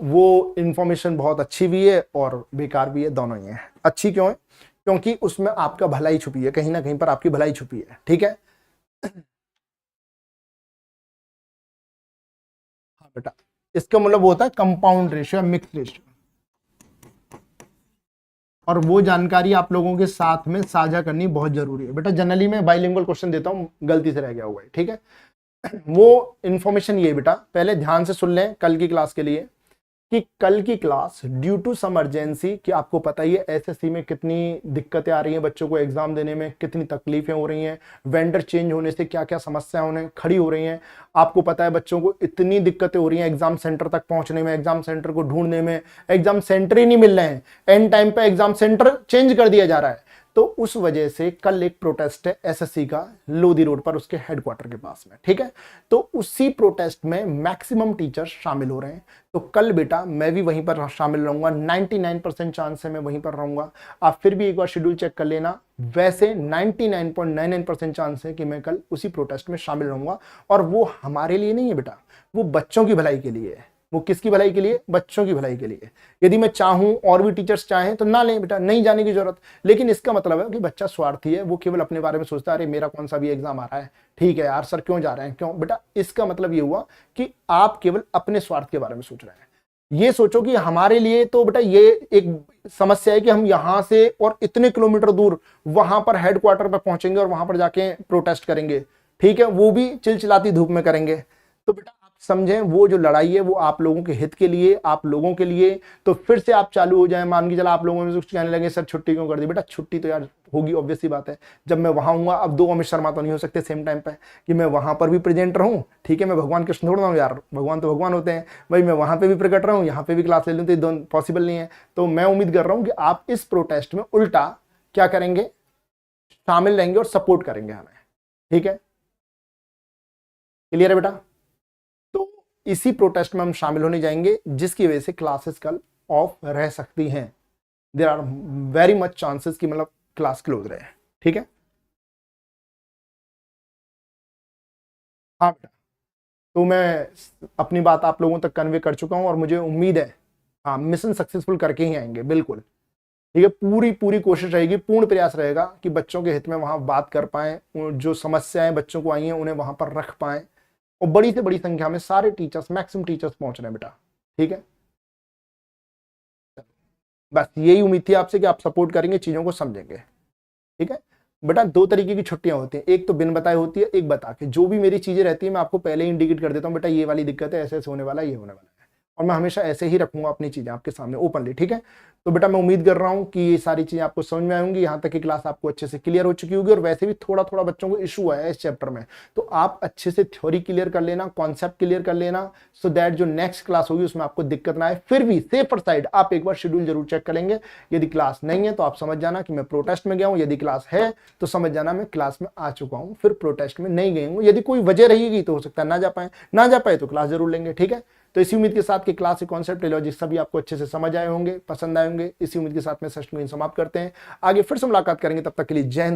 वो इंफॉर्मेशन बहुत अच्छी भी है और बेकार भी है, दोनों ही है। अच्छी क्यों है? क्योंकि उसमें आपका भलाई छुपी है, कहीं ना कहीं पर आपकी भलाई छुपी है, ठीक है। हाँ बेटा, इसका मतलब होता है कंपाउंड रेशियो, मिक्स रेशियो, और वो जानकारी आप लोगों के साथ में साझा करनी बहुत जरूरी है बेटा। जनरली मैं बाइलिंगुअल क्वेश्चन देता हूँ, गलती से रह गया हुआ है, ठीक है। वो इंफॉर्मेशन ये बेटा पहले ध्यान से सुन लें कल की क्लास के लिए, कि कल की class due to some urgency, कि आपको पता ही है एसएससी में कितनी दिक्कतें आ रही हैं, बच्चों को एग्जाम देने में कितनी तकलीफें हो रही हैं, वेंडर चेंज होने से क्या क्या समस्याएं उन्हें खड़ी हो रही हैं। आपको पता है बच्चों को इतनी दिक्कतें हो रही हैं एग्जाम सेंटर तक पहुंचने में, एग्जाम सेंटर को ढूंढने में, एग्जाम सेंटर ही नहीं मिल रहे हैं, एंड टाइम पे एग्जाम सेंटर चेंज कर दिया जा रहा है। तो उस वजह से कल एक प्रोटेस्ट है एसएससी का लोधी रोड पर, उसके हेडक्वार्टर के पास में, ठीक है। तो उसी प्रोटेस्ट में मैक्सिमम टीचर्स शामिल हो रहे हैं, तो कल बेटा मैं भी वहीं पर शामिल रहूंगा, 99% चांस है मैं वहीं पर रहूंगा। आप फिर भी एक बार शेड्यूल चेक कर लेना, वैसे 99.99% चांस है कि मैं कल उसी प्रोटेस्ट में शामिल रहूंगा। और वो हमारे लिए नहीं है बेटा, वो बच्चों की भलाई के लिए है। वो किसकी भलाई के लिए? बच्चों की भलाई के लिए। यदि मैं चाहूं और भी टीचर्स चाहें तो ना लें बेटा, नहीं जाने की जरूरत, लेकिन इसका मतलब है कि बच्चा स्वार्थी है, वो केवल अपने बारे में सोचता है, अरे मेरा कौन सा भी एग्जाम आ रहा है, ठीक है यार सर क्यों जा रहे हैं, क्यों बेटा। इसका मतलब ये हुआ कि आप केवल अपने स्वार्थ के बारे में सोच रहे हैं। ये सोचो कि हमारे लिए तो बेटा ये एक समस्या है कि हम यहां से और इतने किलोमीटर दूर वहां पर हेडक्वार्टर पर पहुंचेंगे और वहां पर जाके प्रोटेस्ट करेंगे, ठीक है, वो भी चिलचिलाती धूप में करेंगे। तो बेटा समझें वो जो लड़ाई है वो आप लोगों के हित के लिए, आप लोगों के लिए। तो फिर से आप चालू हो जाए, मान के चला आप लोगों में कुछ कहने लगे सर छुट्टी क्यों कर दी, बेटा छुट्टी तो यार होगी, ऑब्वियस सी बात है। जब मैं वहां हूँ, अब 2 अमित शर्मा तो नहीं हो सकते सेम टाइम पे कि मैं वहां पर भी प्रेजेंट रहूं, ठीक है। मैं भगवान कृष्ण थोड़ा हूँ यार, भगवान तो भगवान होते हैं भाई, मैं वहां पे भी प्रकट रहूं, यहाँ पे भी क्लास ले लूं, तो दोनों पॉसिबल नहीं है। तो मैं उम्मीद कर रहा हूँ कि आप इस प्रोटेस्ट में उल्टा क्या करेंगे, शामिल रहेंगे और सपोर्ट करेंगे हमें, ठीक है। क्लियर है बेटा? इसी प्रोटेस्ट में हम शामिल होने जाएंगे, जिसकी वजह से क्लासेस कल ऑफ रह सकती हैं। There are very much chances कि मतलब क्लास क्लोज रहे, ठीक है। हाँ बेटा, तो मैं अपनी बात आप लोगों तक कन्वे कर चुका हूं और मुझे उम्मीद है हाँ मिशन सक्सेसफुल करके ही आएंगे, बिल्कुल, ठीक है। पूरी पूरी कोशिश रहेगी, पूर्ण प्रयास रहेगा कि बच्चों के हित में वहां बात कर पाए, जो समस्याएं बच्चों को आई हैं उन्हें वहां पर रख पाए, और बड़ी से बड़ी संख्या में सारे टीचर्स, मैक्सिमम टीचर्स पहुंच रहे हैं बेटा, ठीक है। बस यही उम्मीद थी आपसे कि आप सपोर्ट करेंगे, चीजों को समझेंगे, ठीक है बेटा। 2 तरीके की छुट्टियां होती हैं, एक तो बिन बताए होती है, एक बता के। जो भी मेरी चीजें रहती है मैं आपको पहले ही इंडिकेट कर देता हूँ, बेटा ये वाली दिक्कत है, ऐसे ऐसे होने वाला है, ये होने वाला है, और मैं हमेशा ऐसे ही रखूंगा अपनी चीजें आपके सामने ओपनली, ठीक है। तो बेटा मैं उम्मीद कर रहा हूँ कि ये सारी चीजें आपको समझ में आएंगी, यहाँ तक की क्लास आपको अच्छे से क्लियर हो चुकी होगी। और वैसे भी थोड़ा थोड़ा बच्चों को इशू आया है इस चैप्टर में, तो आप अच्छे से थ्योरी क्लियर कर लेना, कॉन्सेप्ट क्लियर कर लेना, सो दैट जो नेक्स्ट क्लास होगी उसमें आपको दिक्कत ना आए। फिर भी सेफर साइड आप एक बार शेड्यूल जरूर चेक करेंगे। यदि क्लास नहीं है तो आप समझ जाना कि मैं प्रोटेस्ट में गया हूं, यदि क्लास है तो समझ जाना मैं क्लास में आ चुका हूं, फिर प्रोटेस्ट में नहीं गए हूं। यदि कोई वजह रहेगी तो हो सकता है ना जा पाए तो क्लास जरूर लेंगे, ठीक है। तो इसी उम्मीद के साथ कि क्लास के कॉन्सेप्ट लॉजिक सभी आपको अच्छे से समझ आए होंगे, पसंद आए होंगे। इसी उम्मीद के साथ में सेशन को समाप्त करते हैं, आगे फिर से मुलाकात करेंगे, तब तक के लिए जय हिंद।